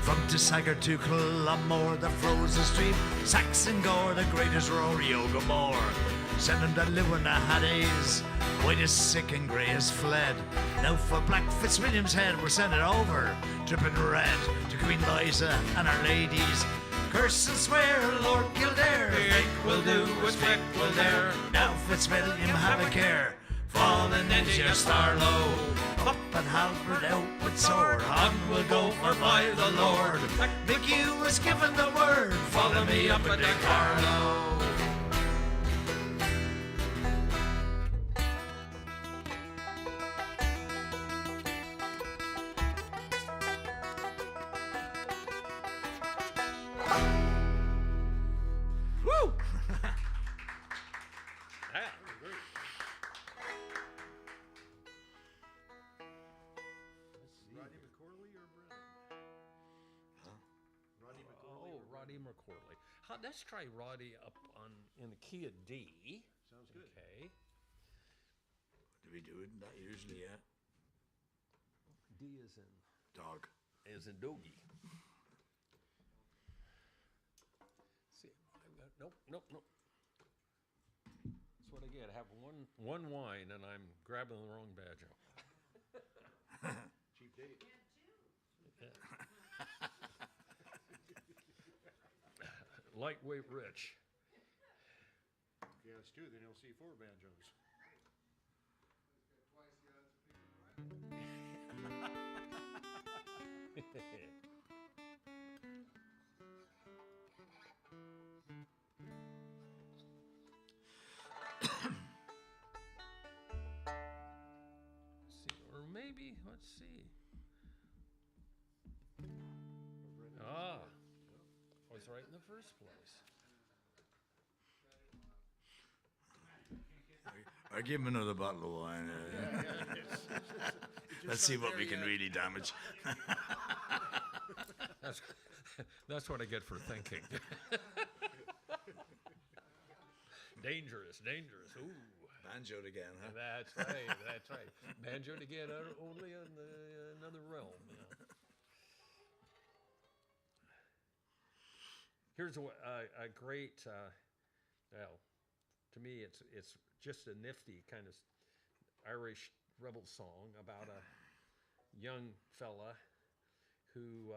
From Tissager to Killamore, the flows the stream, Saxon gore, the greatest Rory Ogomore. Send him to live in the Hades, white as sick and grey as fled. Now for Black Fitzwilliam's head, we're sending over, dripping red, to Queen Liza and our ladies. Curse and swear, Lord Kildare, Fick will do as Fick will dare. Now Fitzwilliam have a care, falling into your Starlow. Up and halberd, out with sword, on we'll go for by the Lord. McHugh was given the word, follow me up at the Carlow. Woo! Rodney McCorley or Brennan? Rodney Oh, Roddy McCorley. Let's try Roddy up in the key of D. Sounds good. Okay. Do we do it? Not usually, yeah. D is in Dog. doggy. See, nope. again. Have one wine, and I'm grabbing the wrong banjo. Cheap date. Lightweight rich. Yeah, it's two. Then you'll see 4 banjos. Or maybe, let's see. Ah, I was right in the first place. Or give him another bottle of wine. Let's see what we can really damage. That's what I get for thinking. Dangerous. Ooh. Banjoed again, huh? That's right. Banjoed again, only in another realm. Yeah. Here's a great, well, to me it's just a nifty kind of Irish rebel song about a young fella who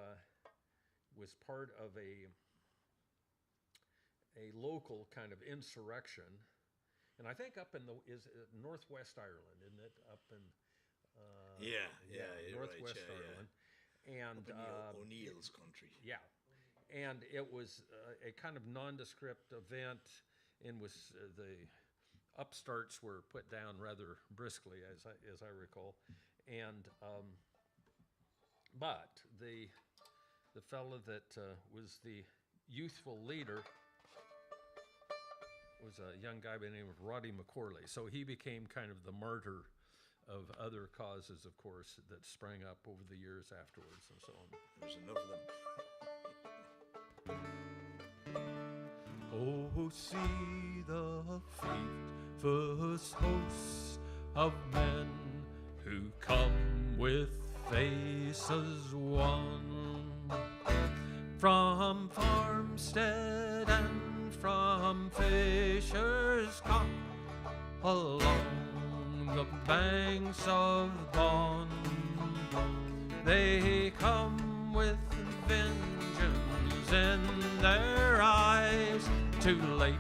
was part of a local kind of insurrection, and I think up in Northwest Ireland, isn't it? Up in Northwest Ireland, and up in O'Neill's country. Yeah, and it was a kind of nondescript event, in which the upstarts were put down rather briskly, as I recall, and but the fellow that was the youthful leader was a young guy by the name of Roddy McCorley. So he became kind of the martyr of other causes, of course, that sprang up over the years afterwards and so on. There's enough of them. Oh, see the faithless hosts of men who come with faces wan, from farmstead and from Fisher's Cot, along the banks of Bond. They come with vengeance in their eyes. Too late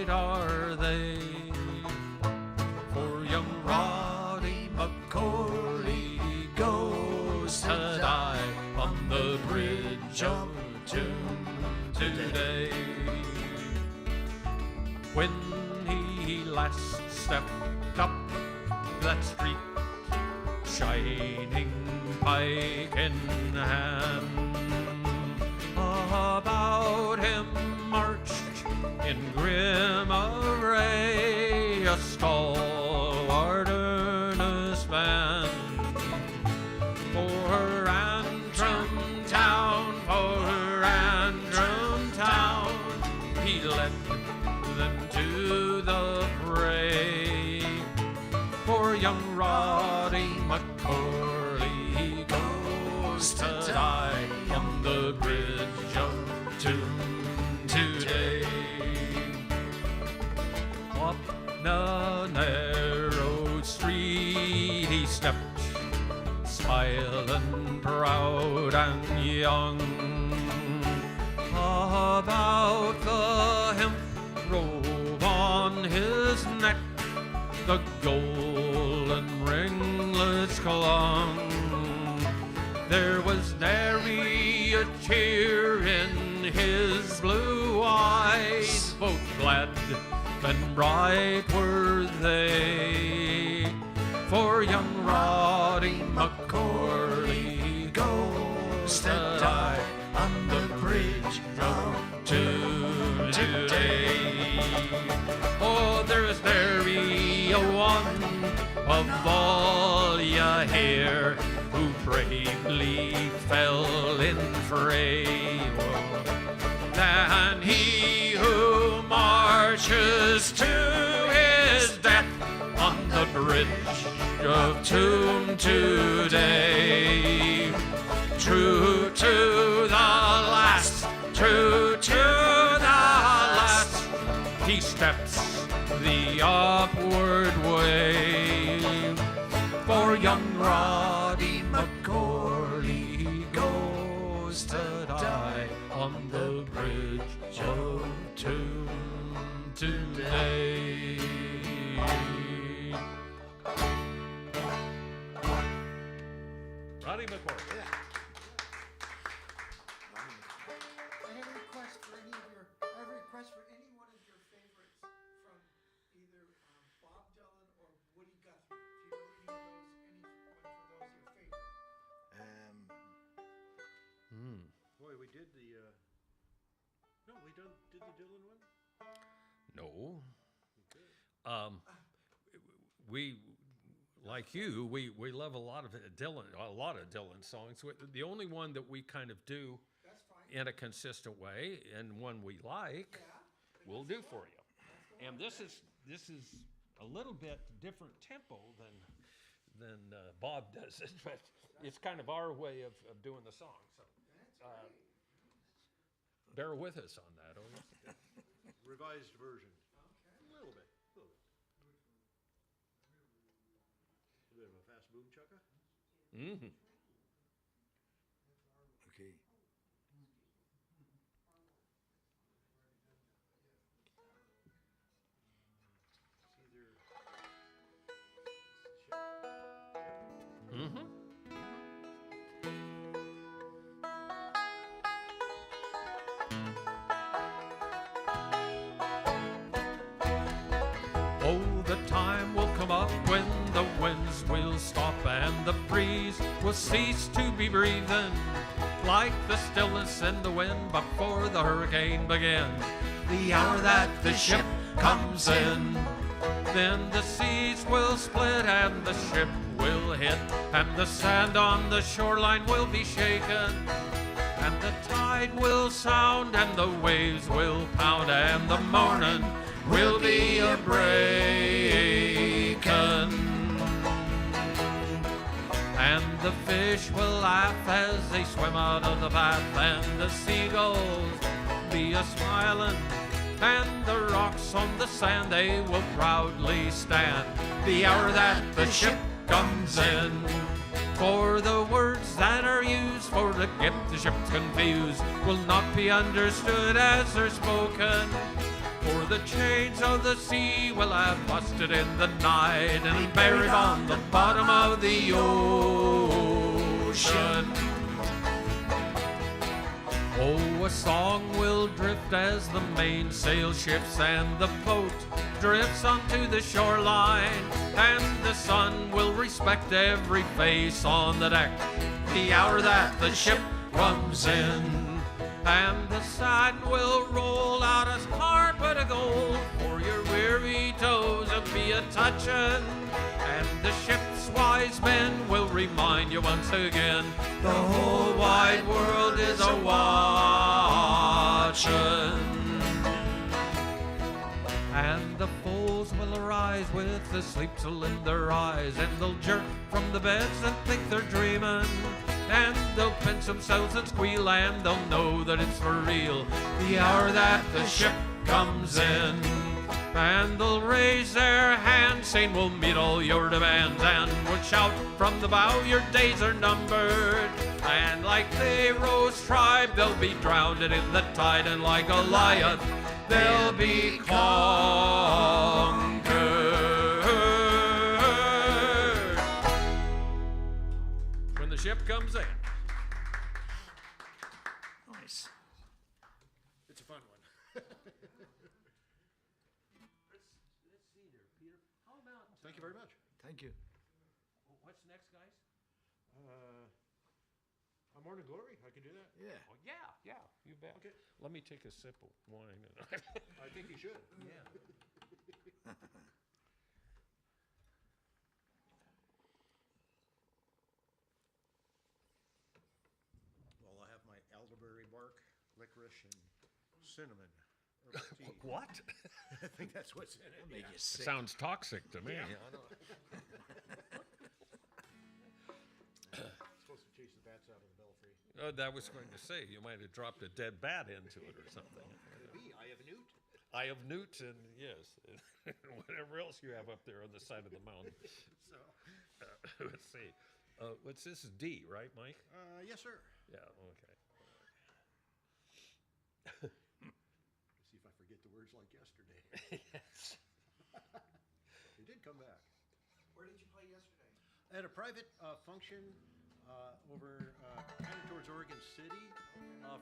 are they. For young Roddy McCorley goes to die on the bridge of Doom today. When he last stepped up that street, shining pike in hand, about him marched in grim array a stalwart earnest band. For Antrim town, he led them to the fray. For young Roddy McCorley goes to die on the bridge of Doom today. Up the narrow street he stepped, smiling, proud and young. About the hemp robe on his neck, the golden ringlets clung. There was nary a tear in his blue eyes, both glad and bright were they. For young Roddy McCorley goes to die on the bridge of Doom today. Oh, there's nary a one of all ya hear who bravely fell in fray than he who marches to his death on the bridge of Doom today. True to the last, he steps on the bridge of today. Roddy McCoy. I have a request for any one of your favorites from either Bob Dylan or Woody Guthrie. If you know any of those, any one of those your favorite. Boy, we did the, no, we did the Dylan one? No. We, like you, we love a lot of Dylan songs. The only one that we kind of do That's fine. in a consistent way and one we like, we'll do for you. And this is a little bit different tempo than Bob does it, but it's kind of our way of doing the song. So bear with us on that. Revised version. A little bit. A bit of a fast boom chukka. Mm-hmm. Okay. Mm-hmm. Oh, the time will come up when the winds will stop and the breeze will cease to be breathing, like the stillness in the wind before the hurricane begins. The hour that the ship comes in, then the seas will split and the ship will hit, and the sand on the shoreline will be shaken, and the tide will sound and the waves will pound, and the morning will be a breaking, and the fish will laugh as they swim out of the path, and the seagulls be a smiling, and the rocks on the sand they will proudly stand. The hour that the ship comes in, for the words that are used for to get the ship confused will not be understood as they're spoken. For the chains of the sea will have busted in the night and be buried on the bottom of the ocean. Oh, a song will drift as the mainsail shifts and the boat drifts onto the shoreline, and the sun will respect every face on the deck the hour that the ship comes in, and the sun will roll out as carpet of gold for your weary toes will be a touching, and the ship's wise men will remind you once again the whole wide world is a watching. And the fools will arise with the sleep still in their eyes, and they'll jerk from the beds and think they're dreaming, and they'll pinch themselves and squeal, and they'll know that it's for real the hour that the ship comes in. And they'll raise their hands saying we'll meet all your demands, and we'll shout from the bow your days are numbered, and like Pharaoh's tribe they'll be drowned in the tide, and like Goliath they'll be conquered. When the ship comes in. Nice. It's a fun one. Let's see there, Peter. How about Thank you very much. Thank you. what's next, guys? A Morning Glory, I can do that. Yeah. Oh, yeah, you bet. Okay. Let me take a sip of wine. I think you should. Yeah. Well, I have my elderberry bark, licorice, and cinnamon herbal tea. What? I think that's what's in it. That made you It sick. sounds toxic to me. Supposed to chase the bats out of the belfry. That was going to say, you might have dropped a dead bat into it or something. Could be. I have newt. Eye of newt and yes, whatever else you have up there on the side of the mountain. So. Let's see. What's this? D, right, Mike? Yes, sir. Yeah, okay. See if I forget the words like yesterday. Yes. They did come back. Where did you play yesterday? At a private function over kind of towards Oregon City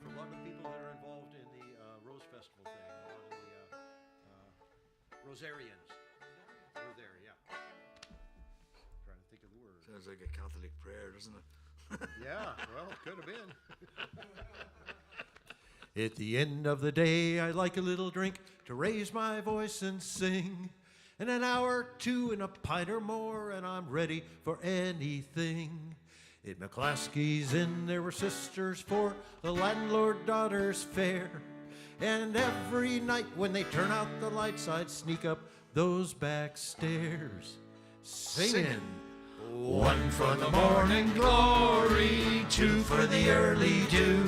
for a lot of the people that are involved in the Rose Festival thing. A lot of the Rosarians were there, yeah. Trying to think of the word. Sounds like a Catholic prayer, doesn't it? Yeah, well, it could have been. At the end of the day, I like a little drink to raise my voice and sing. And an hour or two and a pint or more, and I'm ready for anything. At McClaskey's Inn, there were sisters for the landlord daughter's fair. And every night when they turn out the lights, I'd sneak up those back stairs, singing. One for the morning glory, two for the early dew,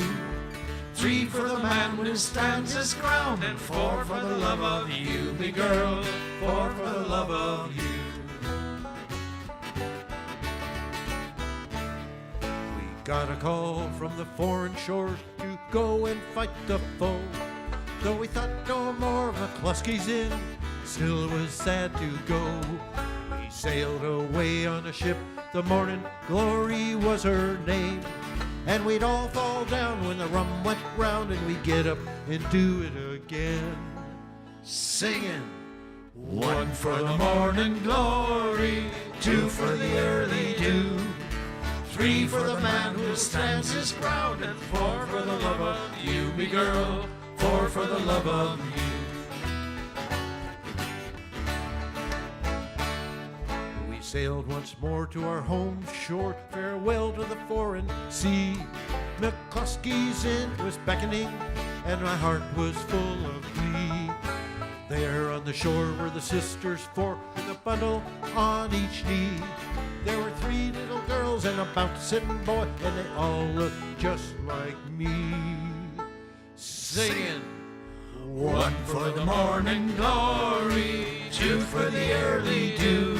three for the man who stands his ground, and four for the love of you, me girl, four for the love of you. We got a call from the foreign shores to go and fight the foe. Though we thought no more of McCluskey's Inn, still it was sad to go. We sailed away on a ship, the Morning Glory was her name. And we'd all fall down when the rum went round, and we'd get up and do it again, singing. One for the morning glory, two for the early dew, three for the man who stands his ground, and four for the love of you, me girl, four for the love of you. We sailed once more to our home shore, farewell to the foreign sea. McCluskey's Inn was beckoning, and my heart was full of glee. There on the shore were the sisters, four with a bundle on each knee. There were three little girls and a bouncing boy, and they all looked just like me, singing. One for the morning glory, two for the early dew,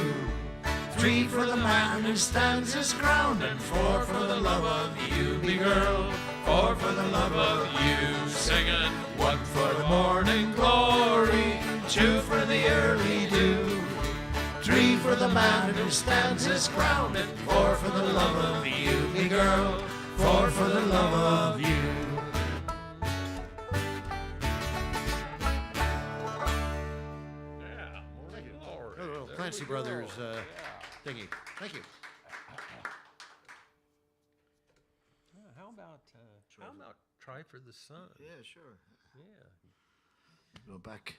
three for the man who stands his ground, and four for the love of you, me girl, four for the love of you, singing. One for the morning glory, two for the early dew, three for the man who stands his ground, and four for the love of you, me girl, four for the love of you. Yeah. Morning glory. Oh, There Clancy we Brothers go. thingy. Thank you. How about Try for the Sun? Yeah, sure. Yeah. Go back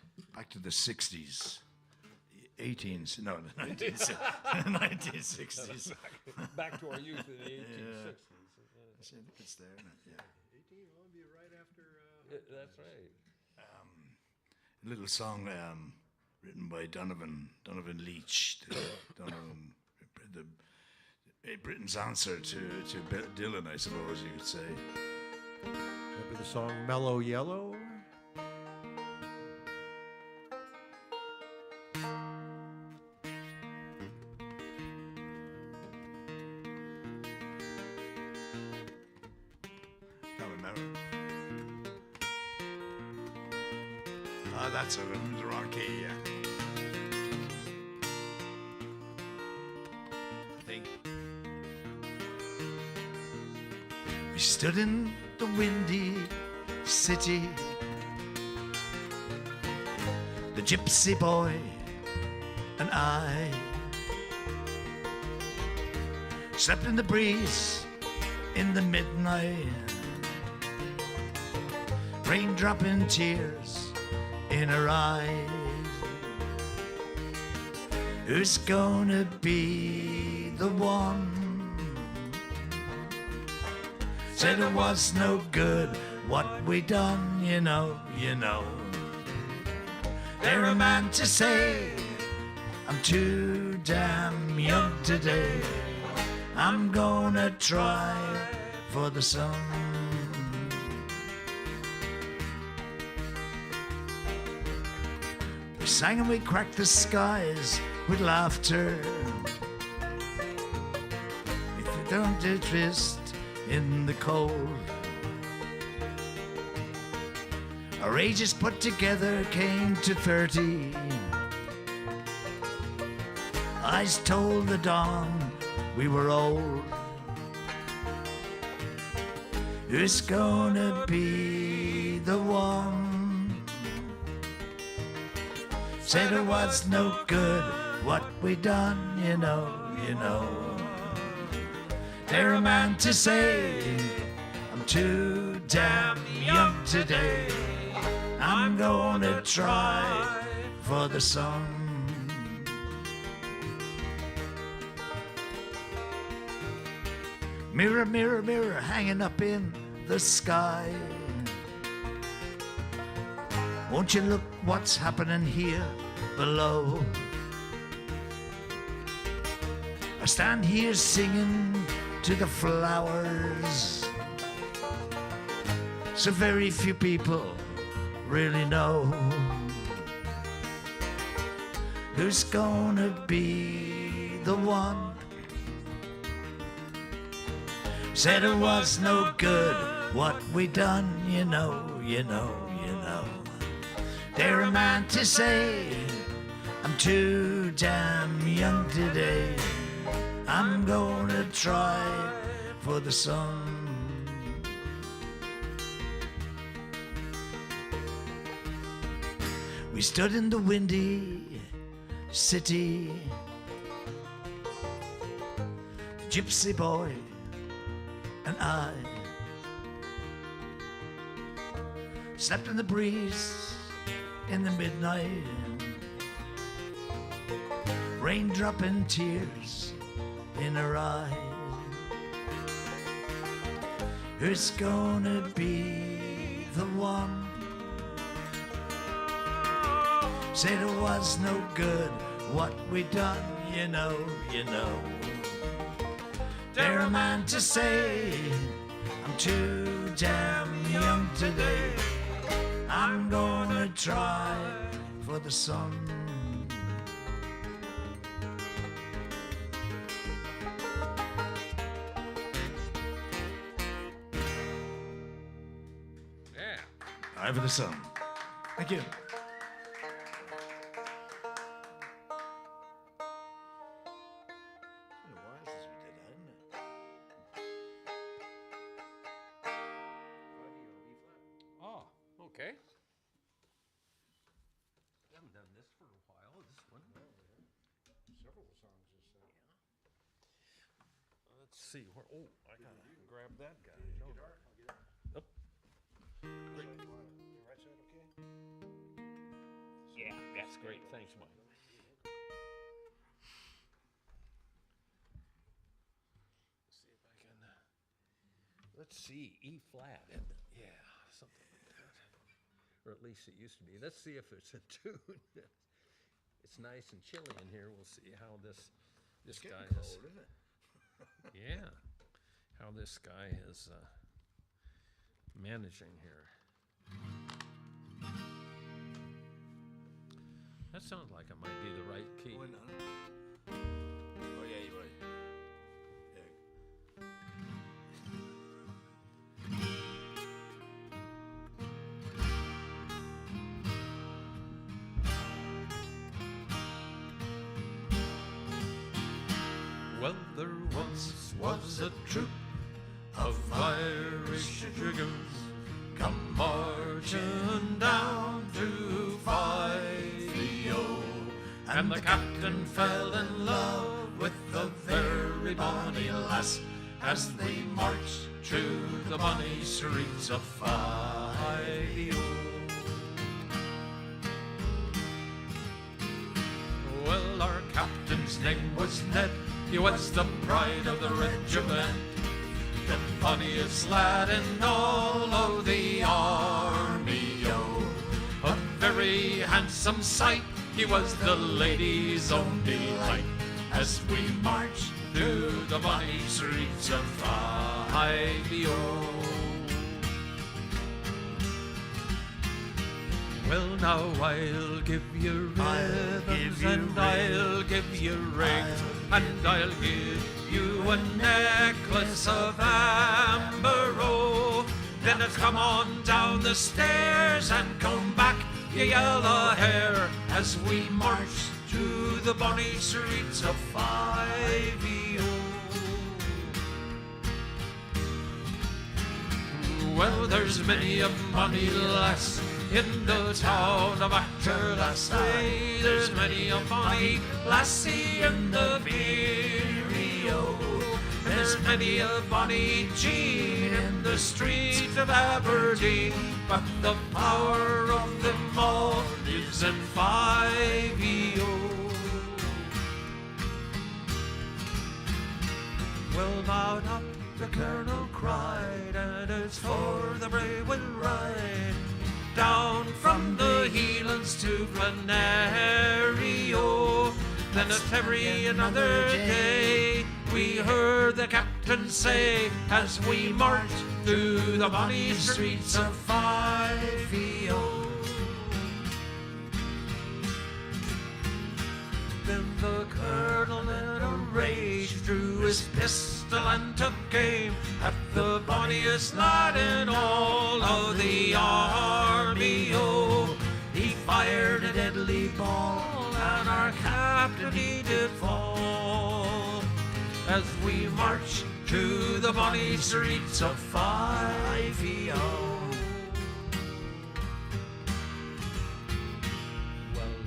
to the 60s. 1960s. Back to our youth in the 1860s. It's there, isn't it? Yeah. 18 will be right after. That's right. A little song written by Donovan Leitch. Britain's answer to Dylan, I suppose you could say. Remember the song Mellow Yellow? Can't remember. Ah, that's the wrong key, yeah. I think. We stood in the windy city, the gypsy boy and I slept in the breeze in the midnight, rain dropping tears in her eyes. Who's gonna be the one? Said it was no good what we done, you know. They're a man to say I'm too damn young today. I'm gonna try for the sun. We sang and we cracked the skies with laughter. If you don't interest in the cold, Our ages put together came to 30. Eyes told the dawn we were old. Who's gonna be the one? Said it was no good what we done, you know. Dare a man to say I'm too damn young today. I'm gonna try for the sun. Mirror, mirror, mirror, hanging up in the sky. Won't you look what's happening here below? I stand here singing to the flowers. So very few people really know who's gonna be the one. Said it was no good what we done, you know. Dare a man to say I'm too damn young today. I'm gonna try for the sun. We stood in the windy city. The gypsy boy and I slept in the breeze in the midnight, rain dropping tears in her eyes. Who's gonna be the one? Said it was no good what we done, you know. Dare a man to say I'm too damn young today. I'm gonna try for the sun. Yeah. Try for the sun. Thank you. Oh, okay. Haven't done this for a while. This one. Several songs this set. Let's see. Where? Oh, I gotta grab that guy. Oh. Great. Right side, okay? Yeah, that's great. Thanks, Mike. See if I can. Let's see. E flat, and yeah, something like that. Or at least it used to be. Let's see if it's in tune. It's nice and chilly in here. We'll see how this guy is. Cold, isn't it? Yeah, how this guy is managing here. That sounds like it might be the right key. Why not? Oh yeah, you're right. Well, there once was a troop of Irish dragoons come marching down to fight the O. And the captain fell in love with a very bonny lass as they marched through the bonny streets of Five-O. Well, our captain's name was Ned. He was the pride of the regiment, the funniest lad in all of the army, yo. A very handsome sight, he was the ladies' own delight, as we marched through the bonny streets of Five-O. Well, now I'll give you ribbons, and I'll give you rings, and I'll give you a necklace of amber, oh. Then And let's come on down the stairs and come back, your yellow hair, as we march through the bonny streets of Fivey-O. Well, there's many a bonny lass in the town of Achterlass. Aye, there's many a bonny lassie in the Beery-O. There's many a bonny Jean in the streets of Aberdeen, but the power of them all lives in Fivey-O. Well, mount up, the colonel cried, and as for the brave will ride down from the Heelands to Glenario. Then at every another day we heard the captain say, as we marched through the bonny streets of Fivey-O. Then the colonel in a rage drew his pistol and took aim at the bonniest lad in all of the army. Oh, he fired a deadly ball, and our captain he did fall, as we marched through the bonny streets of Fivey-O.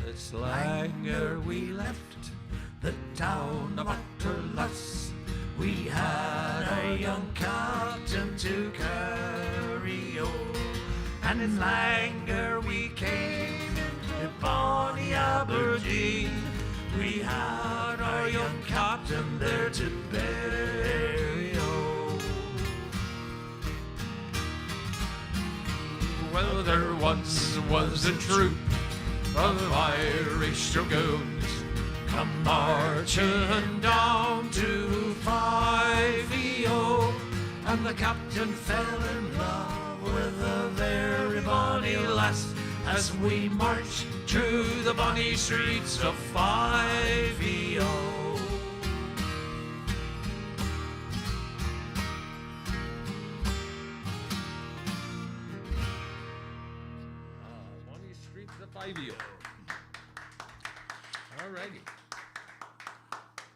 It's Langer we left the town of Achterlass. We had a young captain to carry, oh, and in Langer we came to bonny Aberdeen. We had our young captain there to bury, oh. Well, there once was a troop of Irish dragoons come marching down to Fivey-O, and the captain fell in love with a very bonny lass, as we marched through the bonny streets of Fivey-O. Fivey-O. All righty.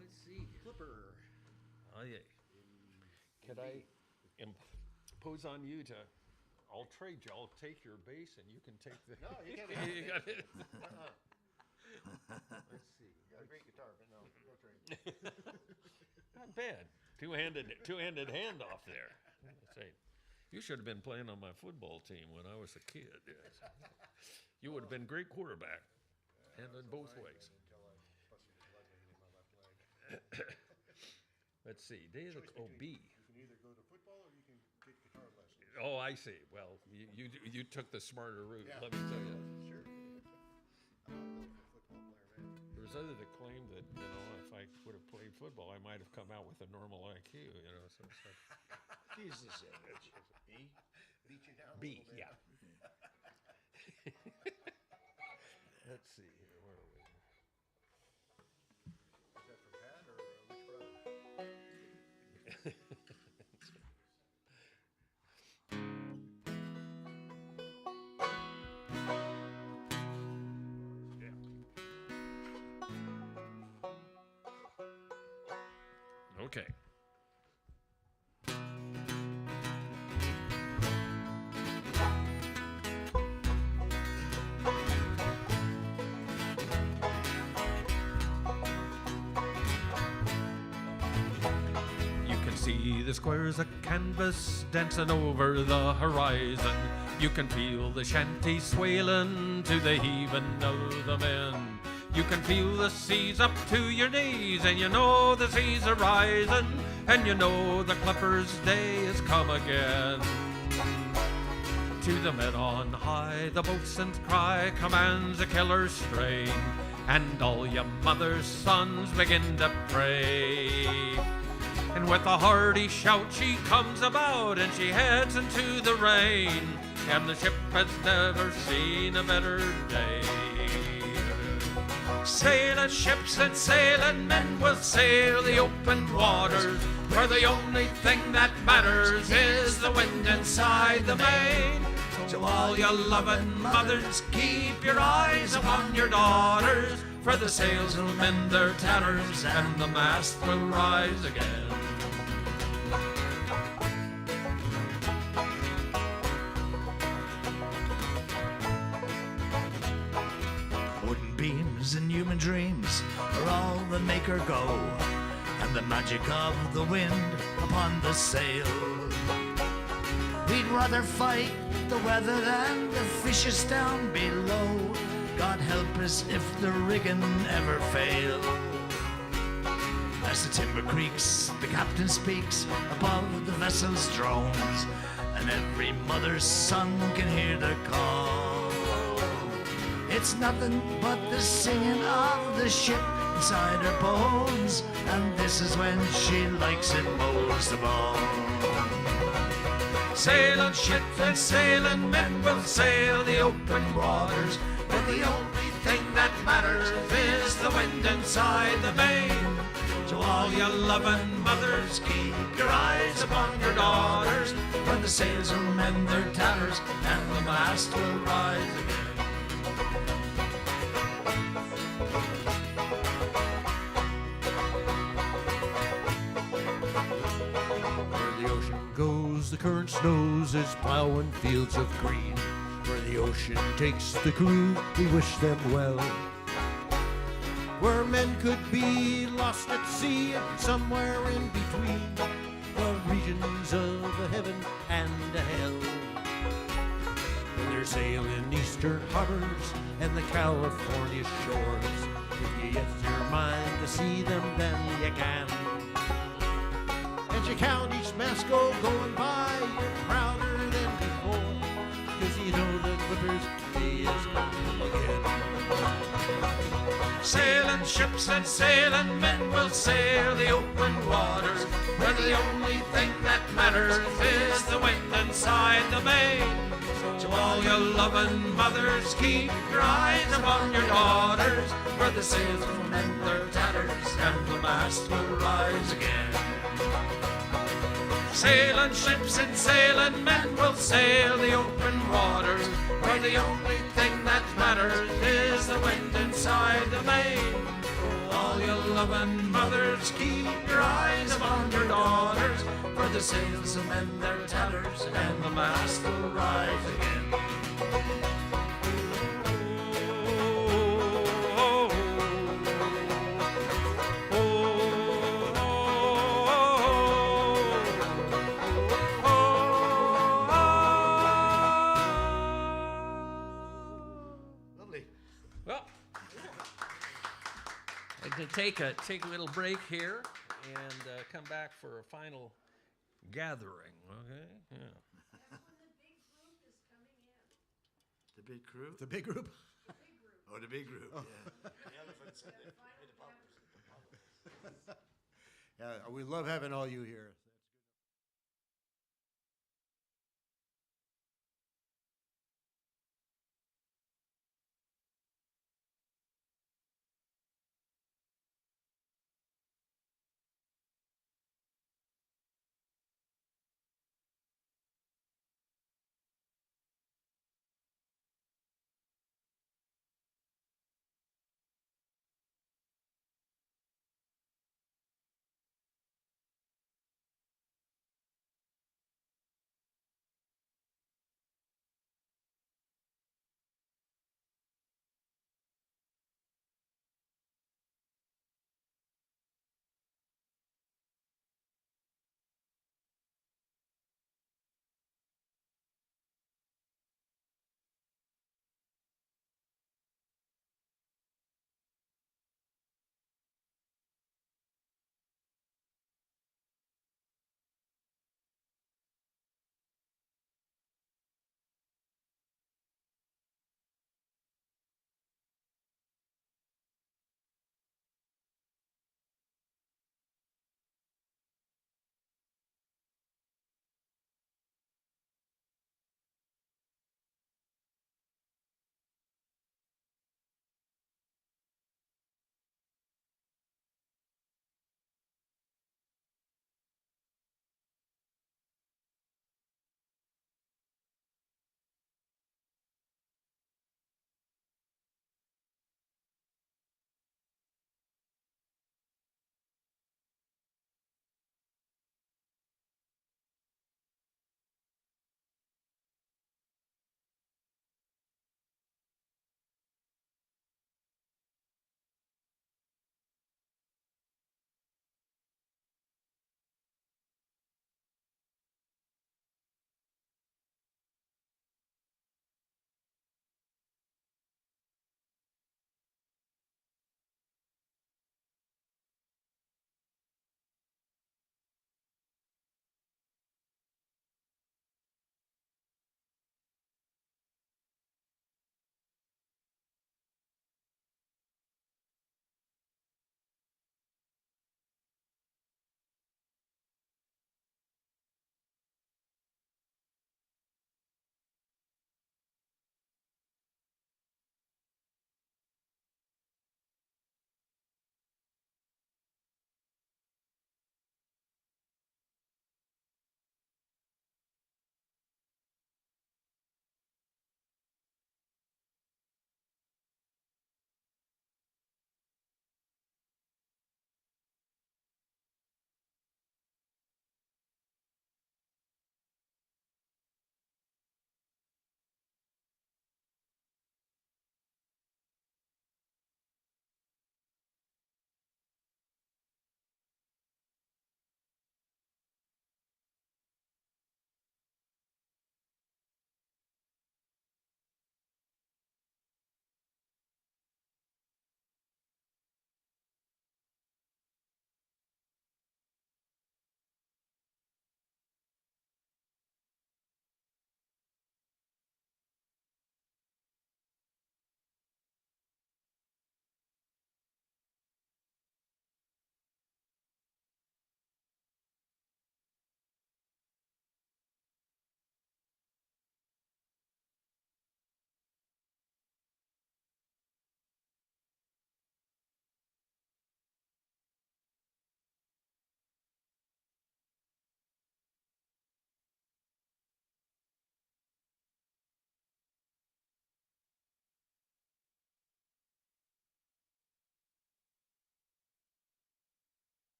Let's see. Flipper. Oh, yeah. Could I impose on you to, I'll trade you. I'll take your bass and you can take the. No, you can't. You got it. Let's see. You got a great guitar, but no trade. Not bad. Two-handed handoff there. Say, you should have been playing on my football team when I was a kid. Yes. You would have been a great quarterback, handling both ways. Let's see. Day of the B. You can either go to football or you can get guitar lessons. Oh, I see. Well, you took the smarter route. Yeah. Let me tell you. Sure. I'm not a football player, man. There's others that claim that if I would have played football, I might have come out with a normal IQ. So it's like Jesus, B? Beat you down. B. Yeah. Let's see here. Where are we? Is that for Pat or which brother? Yeah. Okay. See the squares of canvas dancing over the horizon. You can feel the shanty swailing to the heaving of the men. You can feel the seas up to your knees, and you know the seas are rising, and you know the clipper's day has come again. To the men on high, the boatswain's cry commands a killer strain, and all your mother's sons begin to pray. And with a hearty shout she comes about, and she heads into the rain, and the ship has never seen a better day. Sailing ships and sailing men will sail the open waters, where the only thing that matters is the wind inside the main. So all you loving mothers, keep your eyes upon your daughters, for the sails will mend their tatters and the mast will rise again. Wooden beams and human dreams are all that make her go, and the magic of the wind upon the sail. We'd rather fight the weather than the fishes down below. God help us if the rigging ever fail. As the timber creaks, the captain speaks above the vessel's drones, and every mother's son can hear the call. It's nothing but the singing of the ship inside her bones, and this is when she likes it most of all. Sailing ships and sailing men will sail the open waters, but the only thing that matters is the wind inside the main. So all you loving mothers, keep your eyes upon your daughters, for the sails will mend their tatters and the mast will rise again. Where the ocean goes, the current snows is plowing fields of green. Where the ocean takes the crew, we wish them well. Where men could be lost at sea, and somewhere in between the regions of a heaven and a hell. When they're sailing eastern harbors and the California shores, if you get your mind to see them, then you can. And you count each mast going by, you're prouder than before, 'cause you know that Clipper's Day is coming again. Sailing ships and sailing men will sail the open waters, where the only thing that matters is the wind inside the main. So all you loving mothers, keep your eyes upon your daughters, where the sails will mend their tatters and the mast will rise again. Sailing ships and sailing men will sail the open waters, where the only thing that matters is the wind inside the main. All you loving mothers, keep your eyes upon your daughters, for the sails will mend their tatters and the mast will rise again. Well, and to take a little break here and come back for a final gathering. Okay, yeah. The big crew? The big group? Oh, the big group, yeah. Yeah, we love having all you here.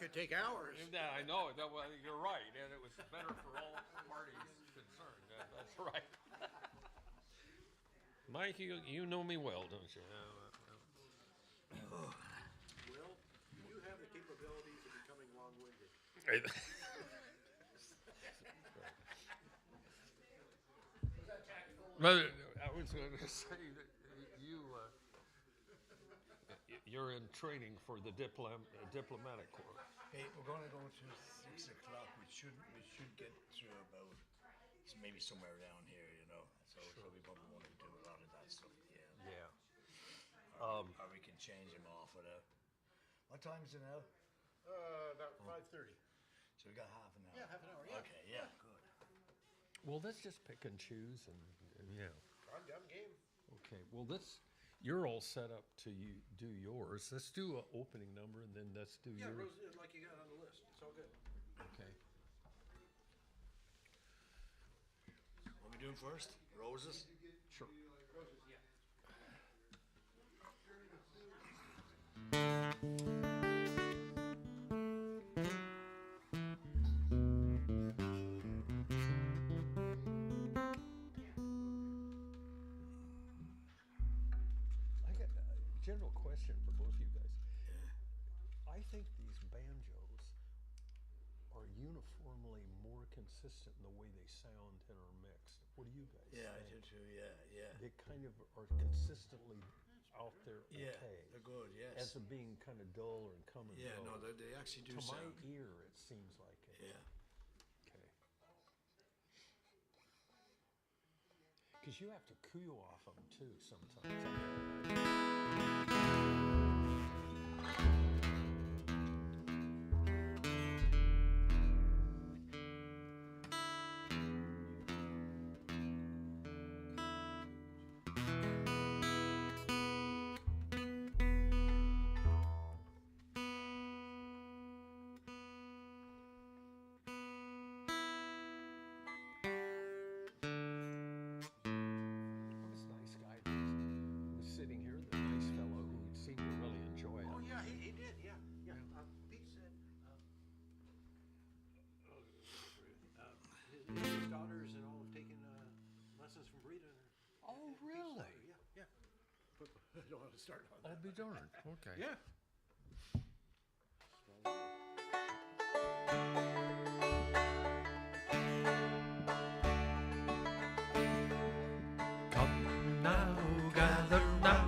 could take hours. Yeah, I know. Well, you're right, and it was better for all parties concerned. That's right. Mike, you know me well, don't you? Well, you have the capabilities of becoming long-winded. But I was going to say that you're in training for the diplomatic corps. Hey, we're gonna go to 6 o'clock. We should get through about maybe somewhere around here, you know. So we probably want to do a lot of that stuff. Yeah. Yeah. Or we can change them off without. What time is it now? About 5:30. So we got half an hour. Yeah, half an hour, yeah. Okay, yeah, good. Well, let's just pick and choose, and yeah. I'm game. Okay. Well, you're all set up to do yours. Let's do an opening number, and then let's do Yeah, yours. Rose, like you got on the list. It's all good. Okay. What are we doing first? Roses? Sure. I got a general question for both you guys. I think these banjos are uniformly more consistent in the way they sound and are mixed. What do you guys Yeah, I think? do too. Yeah. They kind of are consistently out there Yeah, okay. they're good. Yes. As of being kind of dull or come and Yeah, go. no, they actually do To my sound. ear, it seems like it. Yeah. Okay. Because you have to coo off them too sometimes. This nice guy who was sitting here, the nice fellow who seemed to really enjoy it. Oh, yeah, he did, yeah. Pete said his daughters and all have taken lessons from Rita. Oh, really? Yeah. But I don't want to start on I'll that. be darned. Okay. Yeah. Come now, gather now,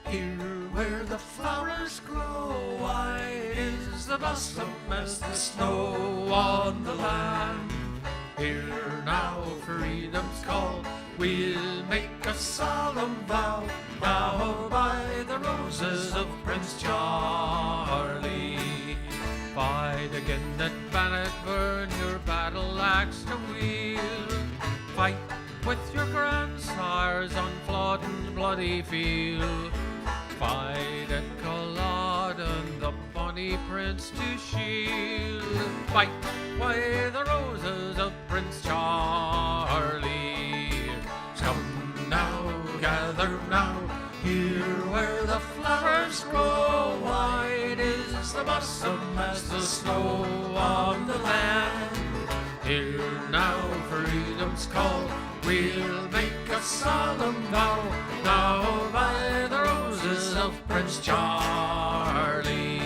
here where the flowers grow. White is the blossom as the snow on the land. Here now, freedom's call, we'll make a solemn vow. Now by the roses of Prince Charlie. Fight again at Bannockburn, your battle axe to wield. Fight with your grandsires on Flodden's bloody field. Fight at Culloden, the bonny prince to shield. Fight by the roses of Prince Charlie. Come now, gather now, here where the flowers grow. White is the blossom as the snow on the land. Here now, freedom's call, we'll make a solemn vow. Now by the roses of Prince Charlie.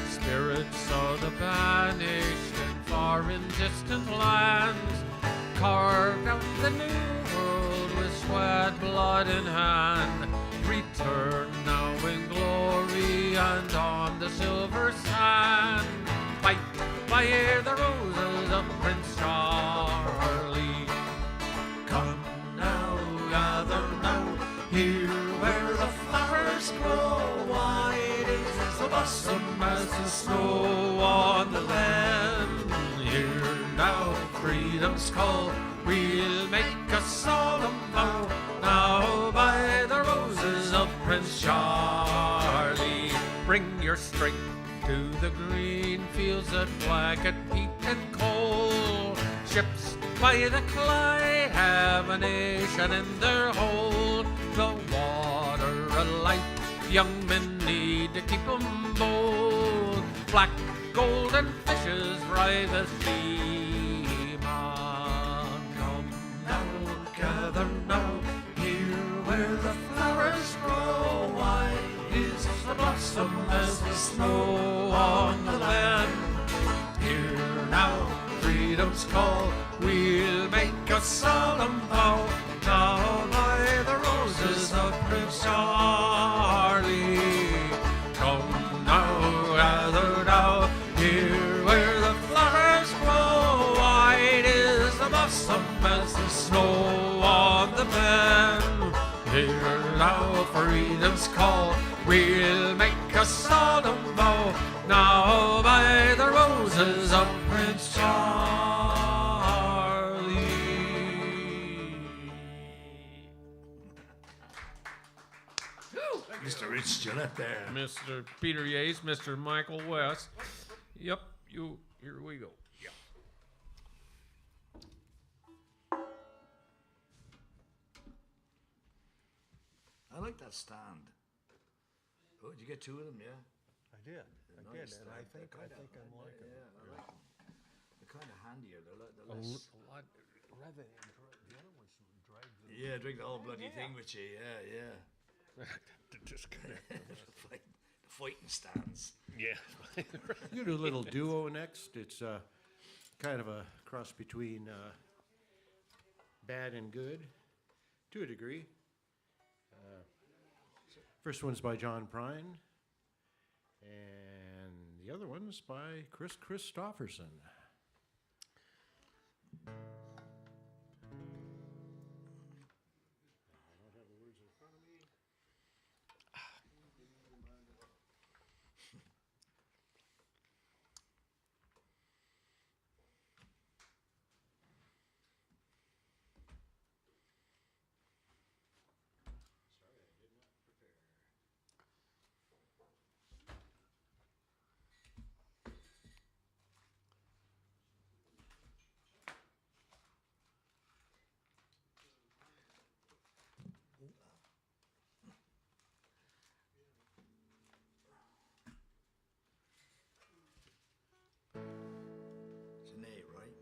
Spirits of the banished and far in distant lands carved out the new world with sweat, blood in hand. Return now in glory and on the silver sand. Fight by the roses of Prince Charlie. Come now, gather now, here where the flowers grow. White is the blossom as the snow on the land. Here now, freedom's call, we'll make a solemn vow. Now by the roses of Prince Charlie. Bring your strength to the green fields that blanket peat and coal. Ships by the Clyde have a nation in their hold. The water alight, young men need to keep 'em bold. Black golden fishes ride the stream on. Come now, gather now, here where the flowers grow. White is the blossom as the snow on the land. Here now, freedom's call, we'll make a solemn vow. Now by the roses of Prince Charlie. Come now, gather now, here where the flowers grow. White is the blossom as the snow on the bend. Here now, freedom's call, we'll make a solemn vow. Now by the roses of Prince Charlie. Mr. Rich Gillette there. Mr. Peter Yates, Mr. Michael West. Yep, here we go. Yeah. I like that stand. Oh, did you get two of them? Yeah. I did, Nice and stand. I think They're kinda- I'm liking Yeah, I like them. They're kind of handier. They're A less. lot, rather than the other ones drag Yeah, drink the whole bloody thing with you. Yeah, yeah. the disconnect. the fighting stands. Yeah. You do a little duo next. It's kind of a cross between bad and good, to a degree. First one's by John Prine, and the other one's by Chris Christopherson. It's an A, right?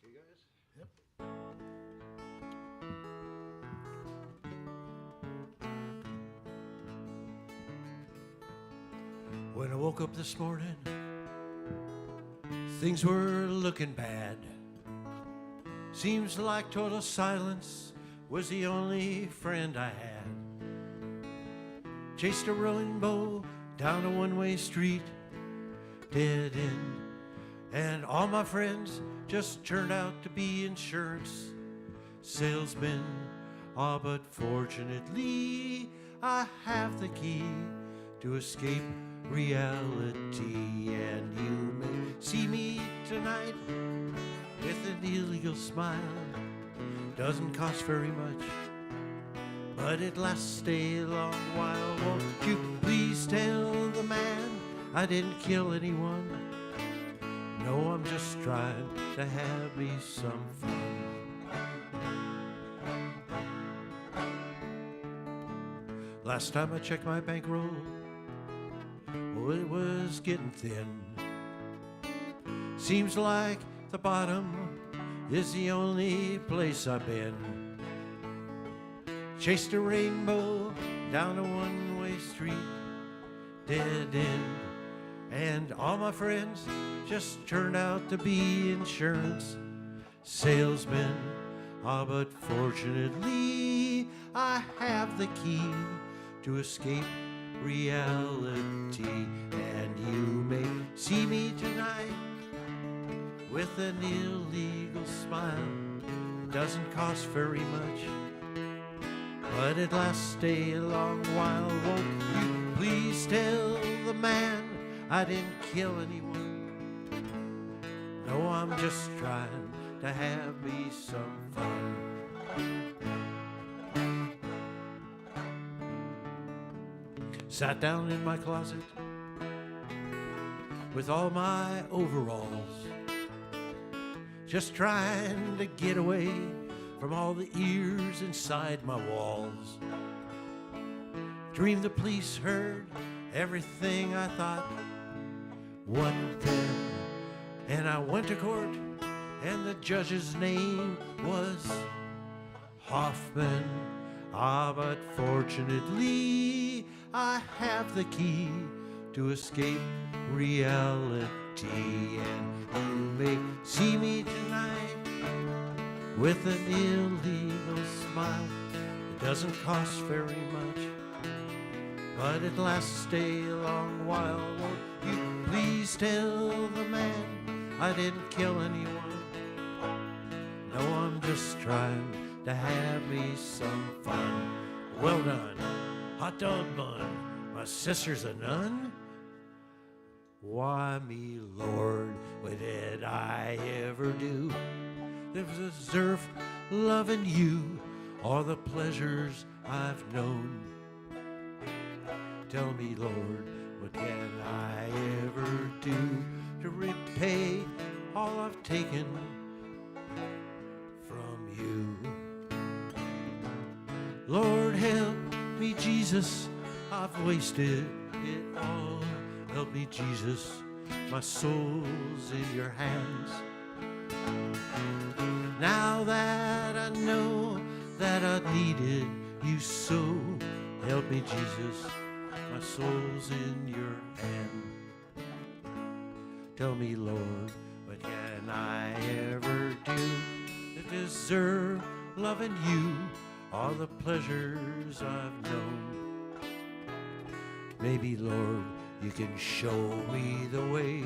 Okay, guys? Yep. When I woke up this morning, things were looking bad. Seems like total silence was the only friend I had. Chased a rainbow down a one-way street, dead end. And all my friends just turned out to be insurance salesmen. Ah, but fortunately, I have the key to escape reality. And you may see me tonight with an illegal smile. Doesn't cost very much, but it lasts a long while. Won't you please tell the man I didn't kill anyone? No, I'm just trying to have me some fun. Last time I checked my bankroll, oh, it was getting thin. Seems like the bottom is the only place I've been. Chased a rainbow down a one-way street, dead end. And all my friends just turned out to be insurance salesmen. Ah, but fortunately, I have the key to escape reality. And you may see me tonight with an illegal smile. Doesn't cost very much, but it lasts a long while. Won't you please tell the man I didn't kill anyone? No, I'm just trying to have me some fun. Sat down in my closet with all my overalls, just trying to get away from all the ears inside my walls. Dreamed the police heard everything I thought wasn't there. And I went to court, and the judge's name was Hoffman. Ah, but fortunately, I have the key to escape reality. And you may see me tonight with an illegal smile. It doesn't cost very much, but it lasts a long while. Won't you please tell the man I didn't kill anyone? No, I'm just trying to have me some fun. Well done, hot dog bun. My sister's a nun? Why me, Lord, what did I ever do to deserve loving you, all the pleasures I've known? Tell me, Lord, what can I ever do to repay all I've taken from you? Lord, help me, Jesus, I've wasted it all. Help me, Jesus, my soul's in your hands. Now that I know that I needed you so, help me, Jesus, my soul's in your hand. Tell me, Lord, what can I ever do to deserve loving you, all the pleasures I've known? Maybe, Lord, you can show me the way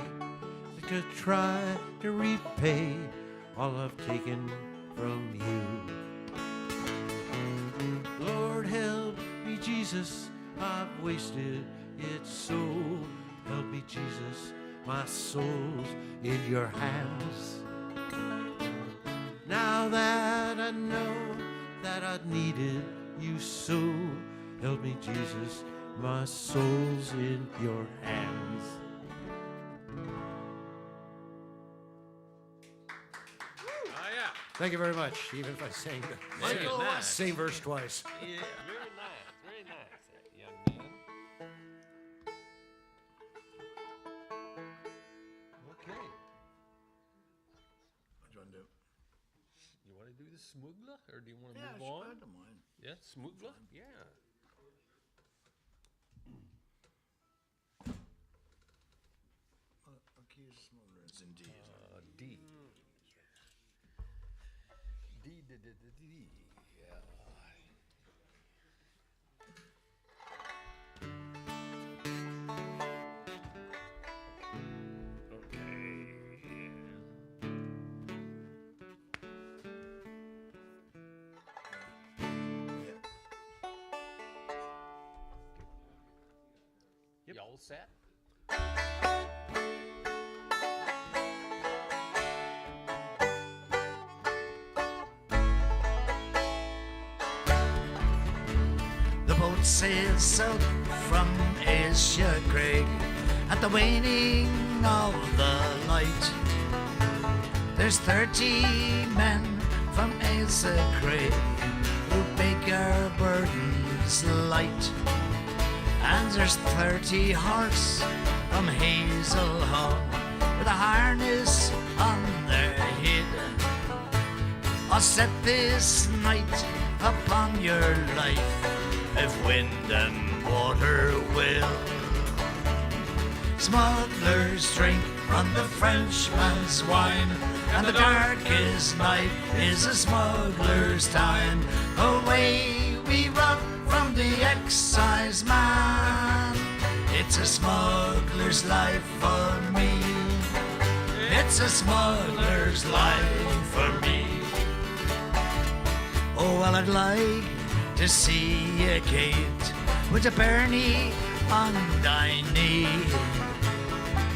to try to repay all I've taken from you. Lord, help me, Jesus, I've wasted it so. Help me, Jesus, my soul's in your hands. Now that I know that I needed you so, help me, Jesus, my soul's in your hands. Thank you very much, even if I sang the same verse twice. Yeah, very nice, that young man. Okay, What do you want to do? you want to do the smuggler, or do you want to Yeah, move sure, on? I don't mind. Yeah, smuggler, yeah. Accused smugglers, indeed. D. D. Yeah. Yep. Y'all set? The boat sails south from Asia Craig at the waning of the light. There's 30 men from Asia Craig who make our burdens light. And there's 30 horse from Hazel Hall with a harness on their head. I'll set this night upon your life if wind and water will. Smugglers drink on the Frenchman's wine, and the darkest night is a smuggler's time. Away we run from the excise man. It's a smuggler's life for me. It's a smuggler's life for me. Oh, well, I'd like to see you, Kate, with a Bernie on thy knee.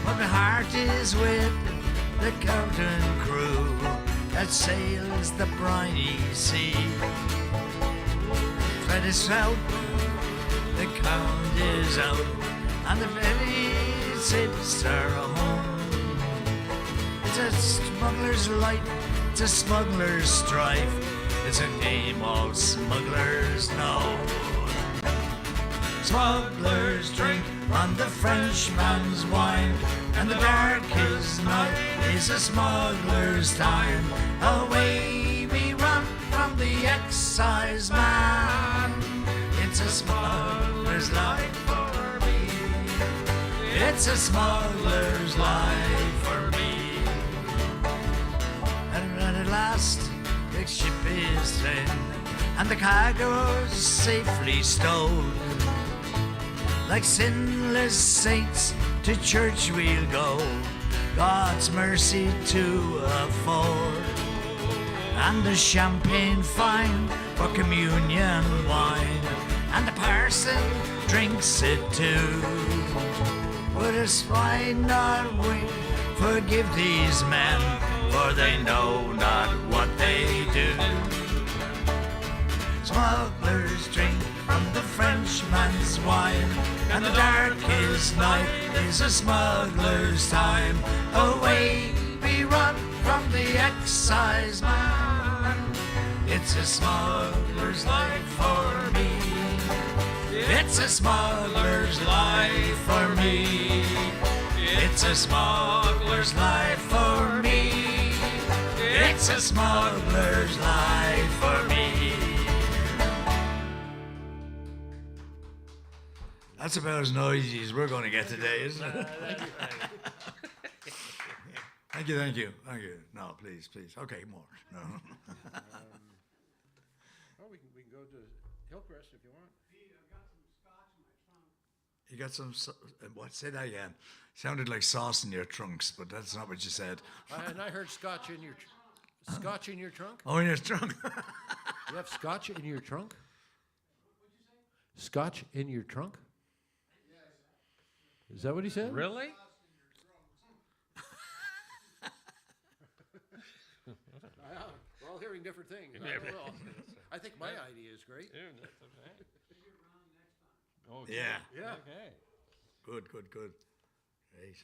But my heart is with the captain crew, that sails the briny sea. Thread is out, the count is out, and the very ships are home. It's a smuggler's life, it's a smuggler's strife, it's a game all smugglers know. Smugglers drink from the Frenchman's wine, and the darkest night is a smuggler's time. Away we run from the excise man. It's a smuggler's life for me. It's a smuggler's life for me. And at last the ship is in, and the cargo's safely stowed. Like sinless saints to church we'll go, God's mercy to afford. And the champagne fine for communion wine, and the parson drinks it too. Would a swine not we forgive these men, for they know not what they do. Smugglers drink from the Frenchman's wine, and the darkest night is a smuggler's time. Away we run from the excise man. It's a smuggler's life for me. It's a smuggler's life for me. It's a smuggler's life for me. It's a smuggler's life for me. That's about as noisy as we're going to get today, isn't it? Thank you, thank you, thank you. No, please, please. Okay, more. No. Oh, we can go to Hillcrest if you want. You got some, what? Say that again. Sounded like sauce in your trunks, but that's not what you said. And I heard scotch in your scotch in your trunk. Oh, in your trunk? You have scotch in your trunk? Scotch in your trunk? Is that what he said? Really? We're all hearing different things. I think my idea is great. Okay. Yeah. Yeah. Okay. Good, good, good. Great.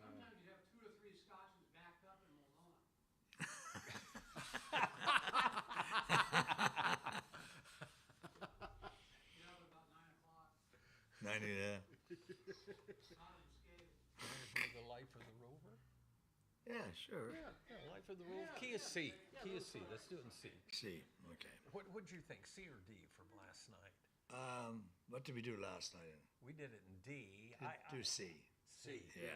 Sometimes you have 2 or 3 scotches backed up and we'll know it. About 9 o'clock. 90, yeah. The Life of the Rover? Yeah, sure. Yeah, Life of the Rover. Key is C. Key is C. Let's do it in C. C, okay. What'd you think, C or D from last night? What did we do last night? We did it in D. Do C. C. Yeah.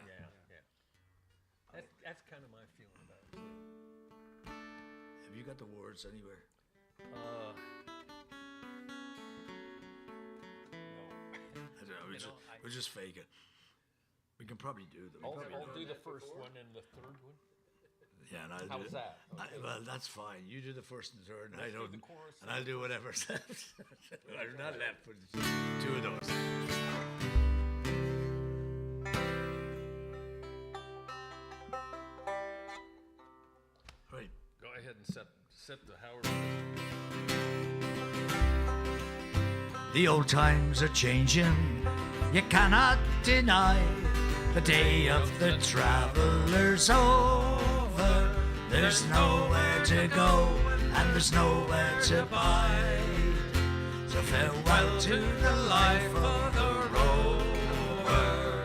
That's kind of my feeling about it. Have you got the words anywhere? No. I don't know. We'll just fake it. We can probably do them. I'll do the first one and the third one. Yeah, and I'll How's do that? well, that's fine. You do the first and third, and I do don't. the chorus And I'll do whatever's left. I'm not left with 2 of those. Right. Go ahead and set the Howard. The old times are changing, you cannot deny. The day of the traveler's over. There's nowhere to go, and there's nowhere to bide. So farewell to the life of the rover.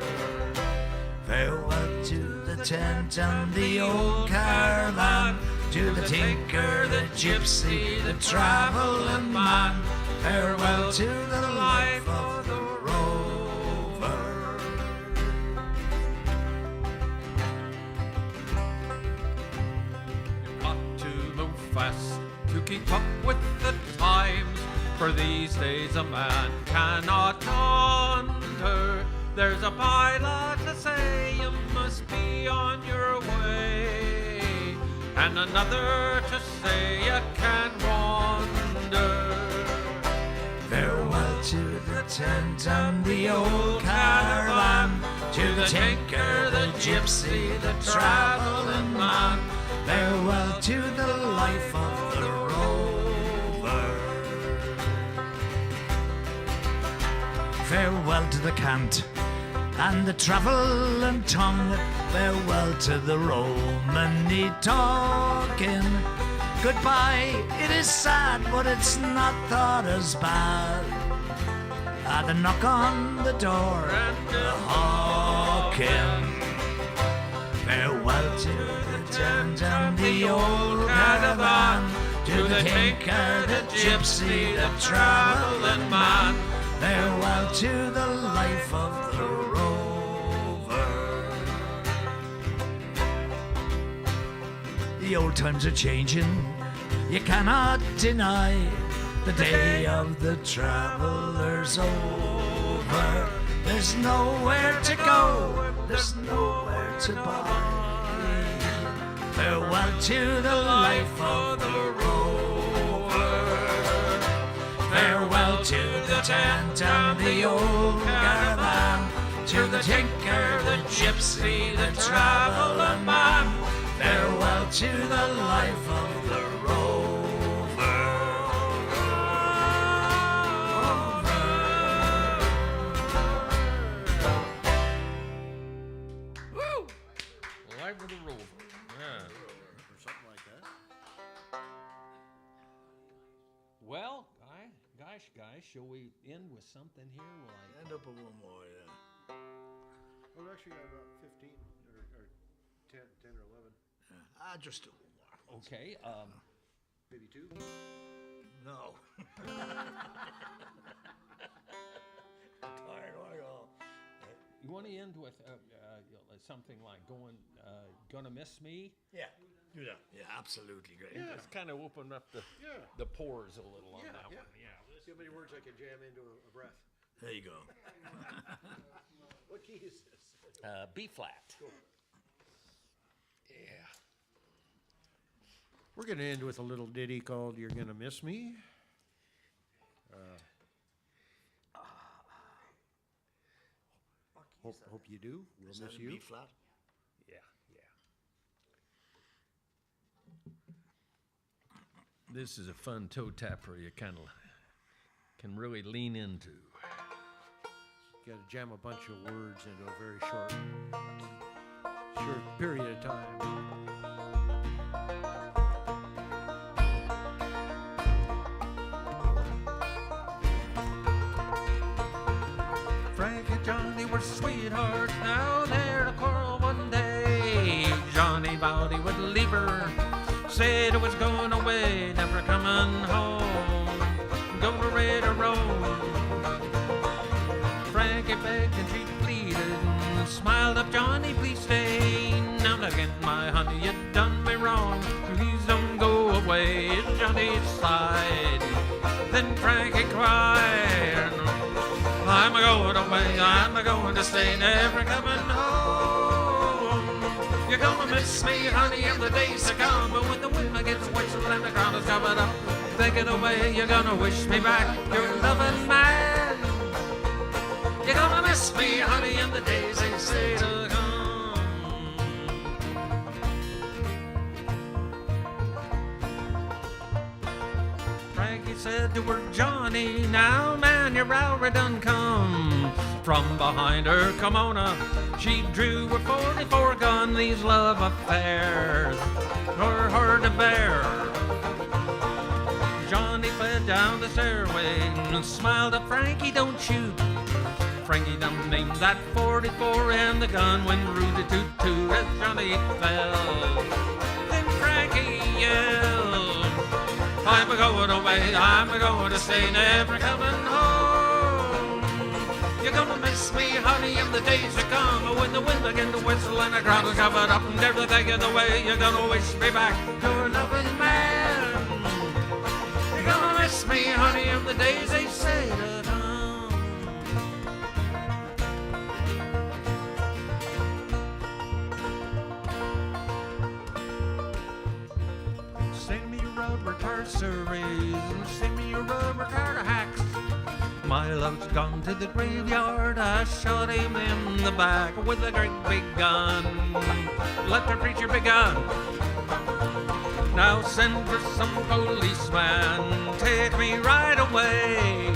Farewell to the tent and the old caravan, to the tinker, the gypsy, the traveling man. Farewell to the life of the rover. You've got to move fast to keep up with the times, for these days a man cannot wander. There's a bylaw to say you must be on your way, and another to say you can wander. Farewell to the tent and the old caravan, to the tinker, the gypsy, the traveling man. Farewell to the life of the rover. Farewell to the cant and the travel and tongue. Farewell to the Romany talking. Goodbye, it is sad, but it's not thought as bad. The knock on the door and the hawking. Farewell to the tent and the old caravan, to the tinker, the gypsy, the traveling man. Farewell to the life of the rover. The old times are changing, you cannot deny. The day of the traveler's over. There's nowhere to go, there's nowhere to buy. Farewell to the life of the rover. Farewell to the tent and the old caravan, to the tinker, the gypsy, the traveling man. Farewell to the life of the rover. Woo! Life with a rover. Yeah. Or something like that. Well, guys, shall we end with something here? Will I? End up with one more, yeah. Well, we actually got about 15 or 10 or 11. Just do one more. Okay. Maybe 2. No. Tired, You want to end with something like gonna miss me? Yeah, do that. Yeah, absolutely great. Let's kind of open up the pores a little on that one. Yeah. See how many words I can jam into a breath. There you go. What key is this? B flat. Cool. Yeah. We're going to end with a little ditty called You're Gonna Miss Me. Hope you do. We'll Is miss that a you. B flat? Yeah. This is a fun toe tapper you kind of can really lean into. Got to jam a bunch of words into a very short period of time. Frank and Johnny were sweethearts, now they're a quarrel one day. Johnny vowed he would leave her, said it was going away, never coming home, going to red or roam. Frankie begged and she pleaded, smiled up, Johnny, please stay. Now again, my honey, you done me wrong, please don't go away. Johnny sighed, then Frankie cried, I'm a-going away, I'm a-going to stay, never coming home. You're gonna miss me, honey, in the days to come, but when the wind gets whistle and the crowd is coming up, take it away, you're gonna wish me back, your loving man. You're gonna miss me, honey, in the days they say to come. Frankie said to her, Johnny, now man, you're already done come. From behind her kimono, she drew her 44 gun. These love affairs are hard to bear. Johnny fled down the stairway and smiled at Frankie, don't shoot. Frankie done named that 44 and the gun went root-a-toot-toot as Johnny fell. Then Frankie yelled, I'm a-going away, I'm a-going to stay, never coming home. You're gonna miss me, honey, in the days to come, when the wind begin to whistle and the crowd is covered up and everything in the way. You're gonna wish me back, your loving man. You're gonna miss me, honey, in the days they say to come. Send me your rubber terceries and send me your rubber car hacks. My love's gone to the graveyard, I shot him in the back with a great big gun. Let the preacher begun. Now send for some policeman, take me right away.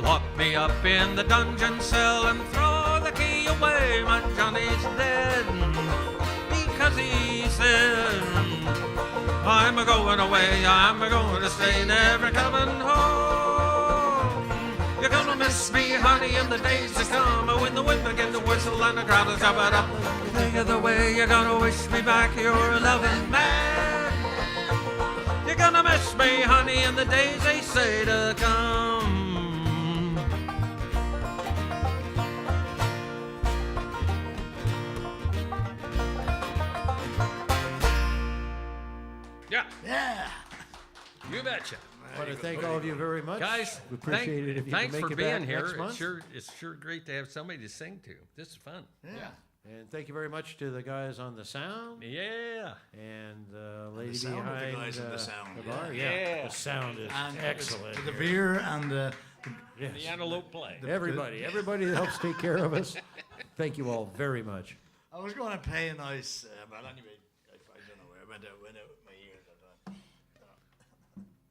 Lock me up in the dungeon cell and throw the key away. My Johnny's dead because he said, I'm a going away, I'm a going to stay, never coming home. You're gonna miss me, honey, in the days to come, when the wind begin to whistle and the crowd is up and up. Think of the way you're gonna wish me back, you're a loving man. You're gonna miss me, honey, in the days they say to come. Yeah, Yeah. you betcha. I want to thank all of you very much. Guys, we appreciate it if you can thanks make for it being back here. next month. It's sure great to have somebody to sing to. This is fun. Yeah. And thank you very much to the guys on the sound Yeah. and the lady sound of the behind guys on the sound, the yeah. bar. Yeah. The sound is And excellent. The here. beer and the Yes. The antelope play. Everybody that helps take care of us. Thank you all very much. I was going to play a nice, but anyway, I don't know. I went out with my ears. I thought.